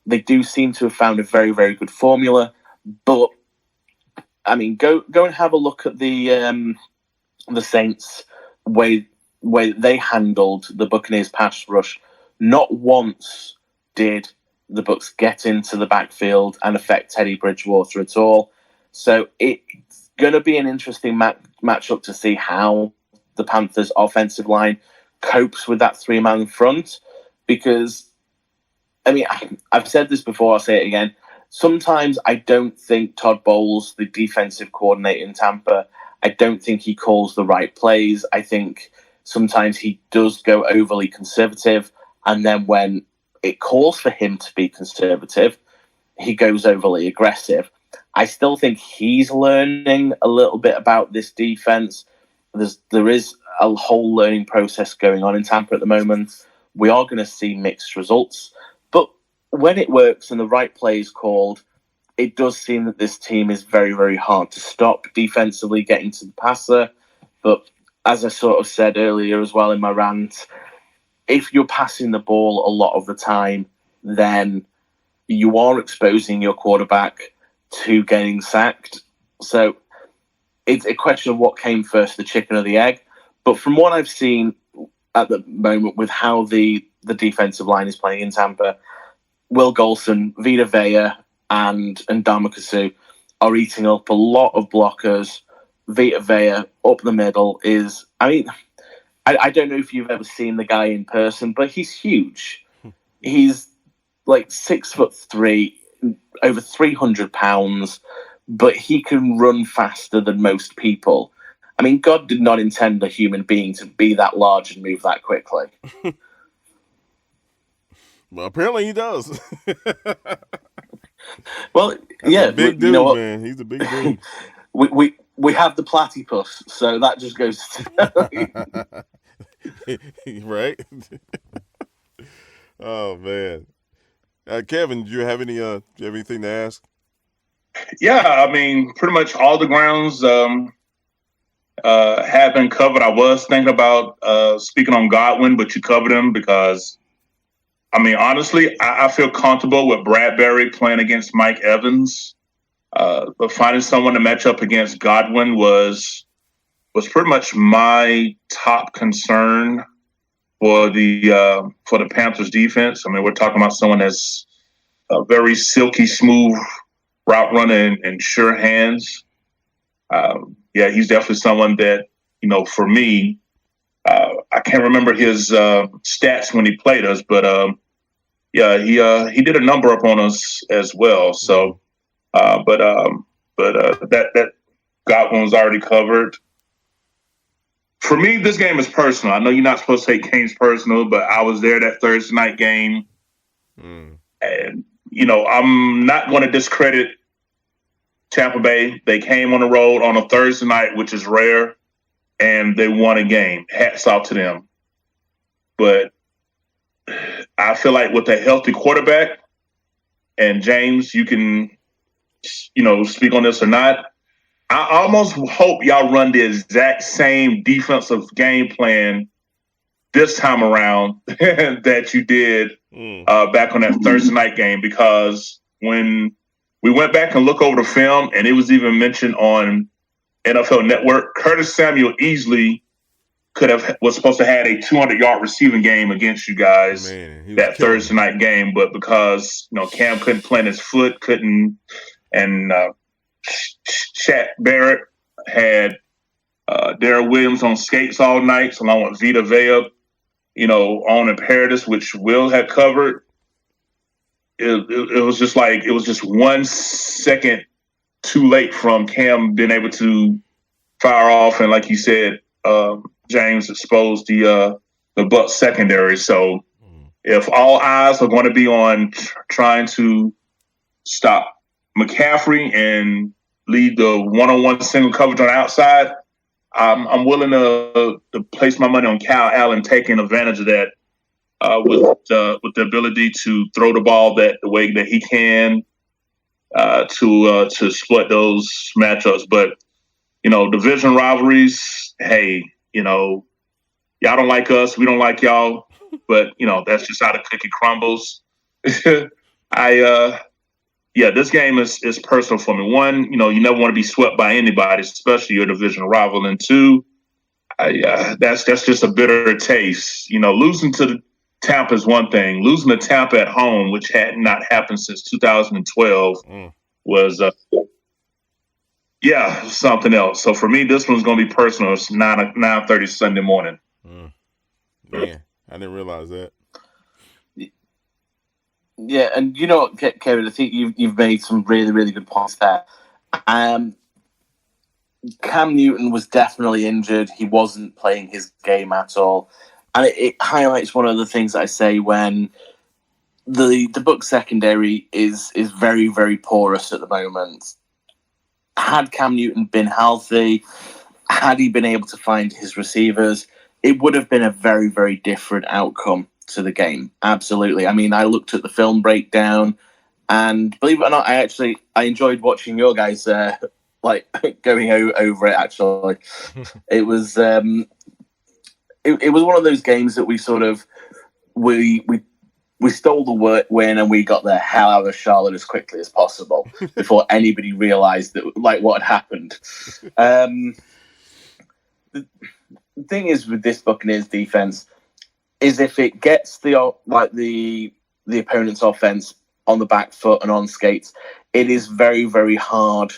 they do seem to have found a very, very good formula. But I mean, go and have a look at the Saints way they handled the Buccaneers pass rush. Not once did the Bucs get into the backfield and affect Teddy Bridgewater at all. So it's going to be an interesting matchup to see how the Panthers' offensive line copes with that 3-man front. Because, I mean, I've said this before, I'll say it again. Sometimes I don't think Todd Bowles, the defensive coordinator in Tampa, I don't think he calls the right plays. I think sometimes he does go overly conservative, and then when it calls for him to be conservative, he goes overly aggressive. I still think he's learning a little bit about this defense. There is a whole learning process going on in Tampa at the moment. We are going to see mixed results. But when it works and the right play is called, it does seem that this team is very, very hard to stop defensively getting to the passer. But as I sort of said earlier as well in my rant, if you're passing the ball a lot of the time, then you are exposing your quarterback to getting sacked. So it's a question of what came first, the chicken or the egg. But from what I've seen at the moment with how the defensive line is playing in Tampa, Will Golson, Vita Vea, and Ndamukong are eating up a lot of blockers. Vita Vea up the middle is, I mean, I don't know if you've ever seen the guy in person, but he's huge. He's like 6'3", over 300 pounds, but he can run faster than most people. I mean, God did not intend a human being to be that large and move that quickly. Well, apparently he does. Well, That's yeah, a big dude, you know what? man. He's a big dude. we have the platypus, so that just goes to right? Oh man, Kevin, do you have anything to ask? Yeah, I mean, pretty much all the grounds have been covered. I was thinking about speaking on Godwin, but you covered him because, I mean, honestly, I feel comfortable with Bradbury playing against Mike Evans. But finding someone to match up against Godwin was pretty much my top concern for the Panthers defense. I mean, we're talking about someone that's a very silky smooth route runner and sure hands. Yeah, he's definitely someone that, you know, for me, I can't remember his stats when he played us, but yeah, he did a number up on us as well. So, but that Godwin was already covered. For me, this game is personal. I know you're not supposed to take games personal, but I was there that Thursday night game, and you know, I'm not going to discredit Tampa Bay. They came on the road on a Thursday night, which is rare, and they won a game. Hats off to them. But I feel like with a healthy quarterback, and James, you can, you know, speak on this or not, I almost hope y'all run the exact same defensive game plan this time around that you did back on that Thursday night game, because when we went back and looked over the film, and it was even mentioned on NFL Network, Curtis Samuel easily was supposed to have a 200-yard receiving game against you guys that Thursday night game, but because, you know, Cam couldn't plant his foot, and Shaq Barrett had Darryl Williams on skates all night, along with Vita Vea, you know, on Imperatus, which Will had covered. It was just like, it was just 1 second too late from Cam being able to fire off, and like you said, James exposed the Bucs secondary. So if all eyes are going to be on trying to stop McCaffrey and lead the one-on-one single coverage on the outside, I'm willing to place my money on Kyle Allen taking advantage of that with the ability to throw the ball the way that he can to split those matchups. But division rivalries, hey, y'all don't like us, we don't like y'all, but that's just how the cookie crumbles. This game is personal for me. One, you never want to be swept by anybody, especially your division rival. And two, that's just a bitter taste. Losing to Tampa is one thing. Losing to Tampa at home, which had not happened since 2012, was something else. So for me, this one's going to be personal. It's 9:30 Sunday morning. Man, I didn't realize that. Yeah, and Kevin, I think you've made some really, really good points there. Cam Newton was definitely injured. He wasn't playing his game at all. And it highlights one of the things I say when the Bucs secondary is very, very porous at the moment. Had Cam Newton been healthy, had he been able to find his receivers, it would have been a very, very different outcome to the game. Absolutely. I mean, I looked at the film breakdown, and believe it or not, I enjoyed watching your guys going over it. Actually, it was it was one of those games that we sort of we stole the win, and we got the hell out of Charlotte as quickly as possible before anybody realized that what had happened. The thing is with this Buccaneers defense is if it gets the opponent's offense on the back foot and on skates, it is very, very hard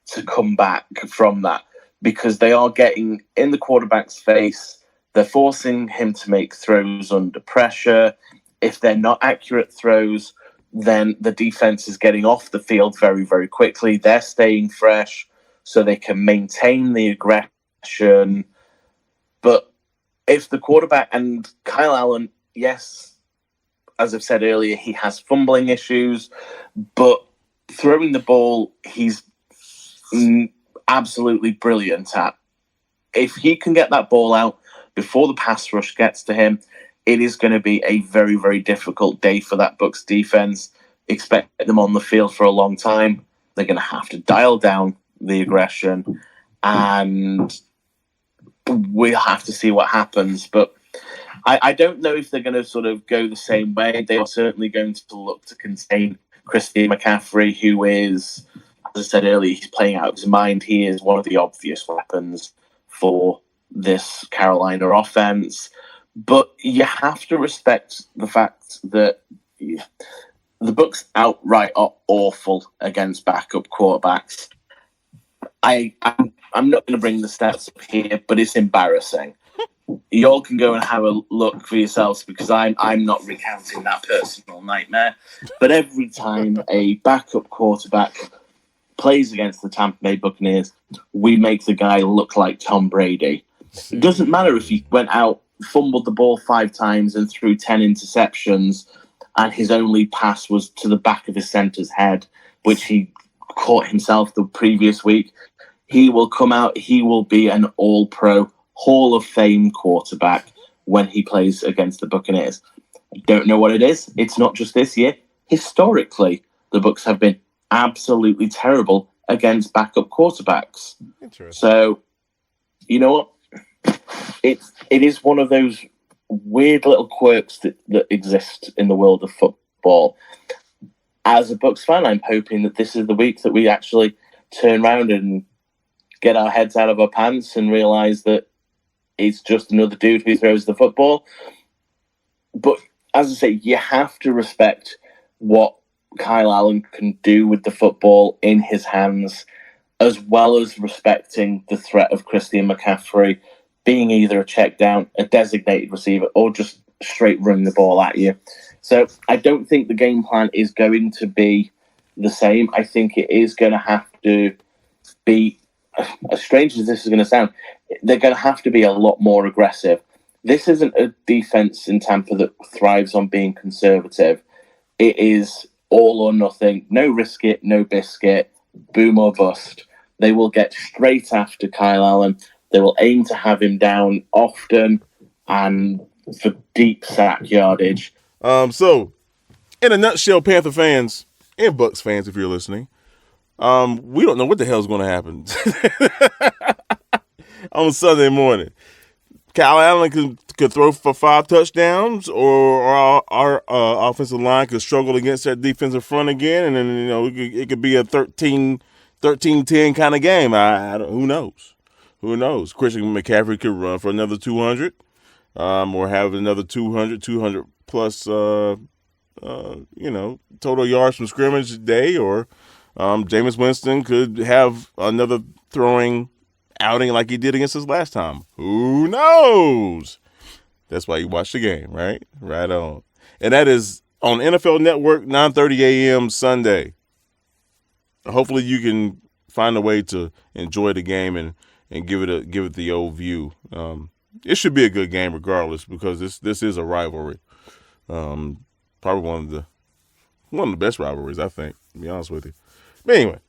to come back from that, because they are getting in the quarterback's face. They're forcing him to make throws under pressure. If they're not accurate throws, then the defense is getting off the field very, very quickly. They're staying fresh so they can maintain the aggression. But if the quarterback, and Kyle Allen, yes, as I've said earlier, he has fumbling issues, but throwing the ball, he's absolutely brilliant at. If he can get that ball out before the pass rush gets to him, it is going to be a very, very difficult day for that Bucs defense. Expect them on the field for a long time. They're going to have to dial down the aggression, and we'll have to see what happens. But I don't know if they're going to sort of go the same way. They are certainly going to look to contain Christian McCaffrey, who is, as I said earlier, he's playing out of his mind. He is one of the obvious weapons for this Carolina offense. But you have to respect the fact that the Bucs outright are awful against backup quarterbacks. I'm not going to bring the stats up here, but it's embarrassing. You all can go and have a look for yourselves, because I'm not recounting that personal nightmare. But every time a backup quarterback plays against the Tampa Bay Buccaneers, we make the guy look like Tom Brady. It doesn't matter if he went out, fumbled the ball 5 times and threw 10 interceptions, and his only pass was to the back of his center's head, which he caught himself the previous week. He will come out, he will be an all-pro, Hall of Fame quarterback when he plays against the Buccaneers. I don't know what it is. It's not just this year. Historically, the Bucs have been absolutely terrible against backup quarterbacks. So, you know what? It is one of those weird little quirks that exist in the world of football. As a Bucs fan, I'm hoping that this is the week that we actually turn around and get our heads out of our pants and realise that it's just another dude who throws the football. But as I say, you have to respect what Kyle Allen can do with the football in his hands, as well as respecting the threat of Christian McCaffrey being either a check down, a designated receiver, or just straight running the ball at you. So I don't think the game plan is going to be the same. I think it is going to have to be, as strange as this is going to sound, they're going to have to be a lot more aggressive. This isn't a defense in Tampa that thrives on being conservative. It is all or nothing, no risk it, no biscuit, boom or bust. They will get straight after Kyle Allen. They will aim to have him down often and for deep sack yardage. So, in a nutshell, Panther fans and Bucs fans, if you're listening, we don't know what the hell's going to happen on Sunday morning. Kyle Allen could throw for 5 touchdowns, or our offensive line could struggle against that defensive front again, and then it could be a 13-10 kind of game. Who knows? Who knows? Christian McCaffrey could run for another 200, or have another 200 plus, total yards from scrimmage day, or Jameis Winston could have another throwing outing like he did against us last time. Who knows? That's why you watch the game, right? Right on. And that is on NFL Network, 9:30 a.m. Sunday. Hopefully you can find a way to enjoy the game and give it the old view. It should be a good game regardless, because this is a rivalry. Probably one of the best rivalries, I think, to be honest with you. But anyway,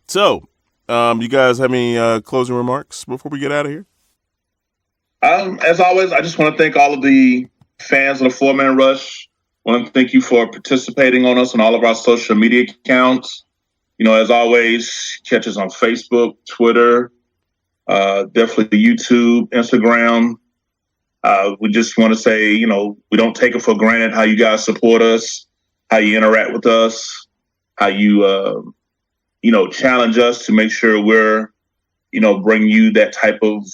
so you guys have any closing remarks before we get out of here? As always, I just want to thank all of the fans of the 4-Man Rush. I want to thank you for participating on us on all of our social media accounts. As always, catch us on Facebook, Twitter, definitely YouTube, Instagram. We just want to say, we don't take it for granted how you guys support us, how you interact with us, how you, challenge us to make sure we're, bring you that type of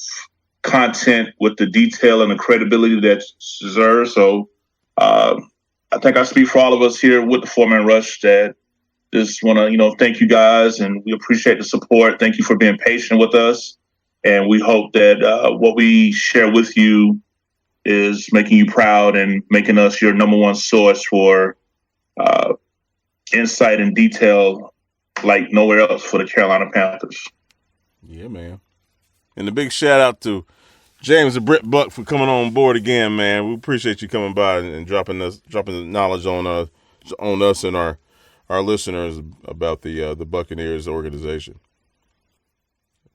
content with the detail and the credibility that it deserves. So I think I speak for all of us here with the 4-Man Rush that just want to, thank you guys, and we appreciate the support. Thank you for being patient with us. And we hope that what we share with you is making you proud and making us your number one source for insight and detail like nowhere else for the Carolina Panthers. Yeah, man. And a big shout out to James and Brit Buc for coming on board again, man. We appreciate you coming by and dropping the knowledge on us and our listeners about the Buccaneers organization.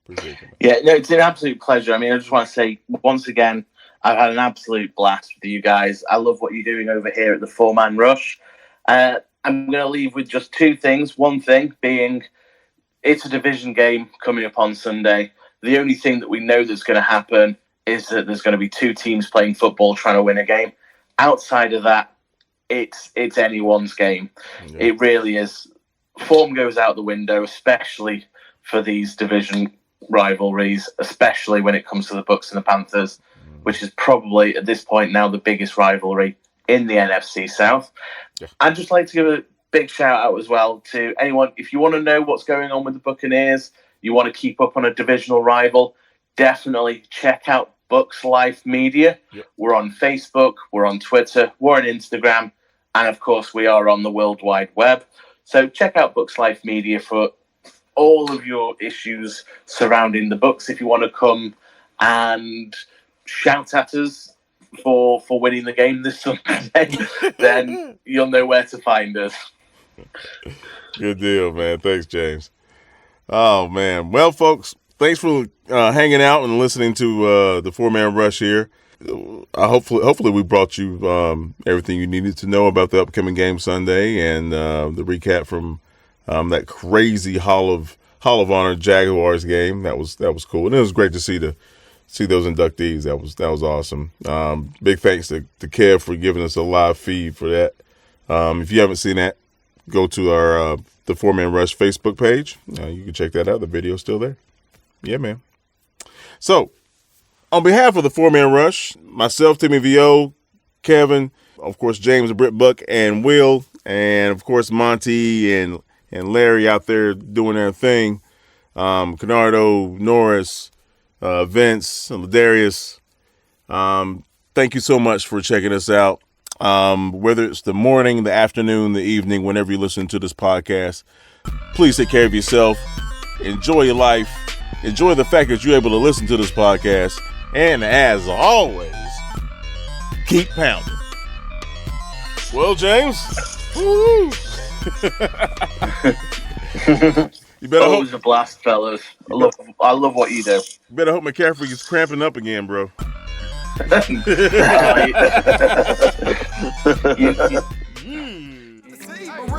Appreciate it. Yeah, no, it's an absolute pleasure. I mean, I just want to say once again, I've had an absolute blast with you guys. I love what you're doing over here at the 4-Man Rush. I'm going to leave with just 2 things. One thing being, it's a division game coming up on Sunday. The only thing that we know that's going to happen is that there's going to be 2 teams playing football trying to win a game. Outside of that, it's anyone's game. Yeah. It really is. Form goes out the window, especially for these division rivalries, especially when it comes to the Bucs and the Panthers, which is probably at this point now the biggest rivalry in the NFC South. Yeah. I'd just like to give a big shout out as well to anyone. If you want to know what's going on with the Buccaneers, you want to keep up on a divisional rival, definitely check out BUCS Life Media. Yep. We're on Facebook, we're on Twitter, we're on Instagram, and of course we are on the World Wide Web. So check out BUCS Life Media for all of your issues surrounding the Bucs. If you want to come and shout at us for winning the game this Sunday, then you'll know where to find us. Good deal, man. Thanks, James. Oh, man. Well, folks, thanks for hanging out and listening to the 4-Man Rush here. Hopefully we brought you everything you needed to know about the upcoming game Sunday and the recap from that crazy Hall of Honor Jaguars game. That was cool, and it was great to see those inductees. That was awesome. Big thanks to Kev for giving us a live feed for that. If you haven't seen that, go to our the 4-Man Rush Facebook page. You can check that out. The video's still there. Yeah, man. So, on behalf of the 4-Man Rush, myself, Timmy V.O., Kevin, of course, James, Brit Buc, and Will, and of course, Monty and Larry out there doing their thing. Canardo, Norris, Vince, Ladarius. Thank you so much for checking us out. Whether it's the morning, the afternoon, the evening, whenever you listen to this podcast, please take care of yourself. Enjoy your life. Enjoy the fact that you're able to listen to this podcast. And as always, keep pounding. Well, James. Woo. You better hope. Always a blast, fellas. I love what you do. You better hope McCaffrey is cramping up again, bro.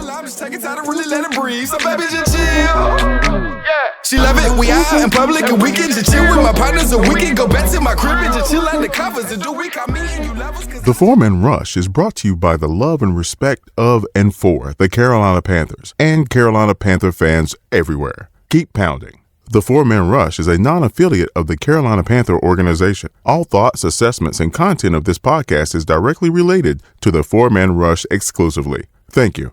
I'm just taking time to really let it breathe. So baby, just chill. Yeah. She love it. We out in public and we can just chill with my partners, and we can go back to my crib and just chill under covers and do we call me and you lovers. The Four-Man Rush is brought to you by the love and respect of and for the Carolina Panthers and Carolina Panther fans everywhere. Keep pounding. The Four-Man Rush is a non-affiliate of the Carolina Panther organization. All thoughts, assessments, and content of this podcast is directly related to the Four-Man Rush exclusively. Thank you.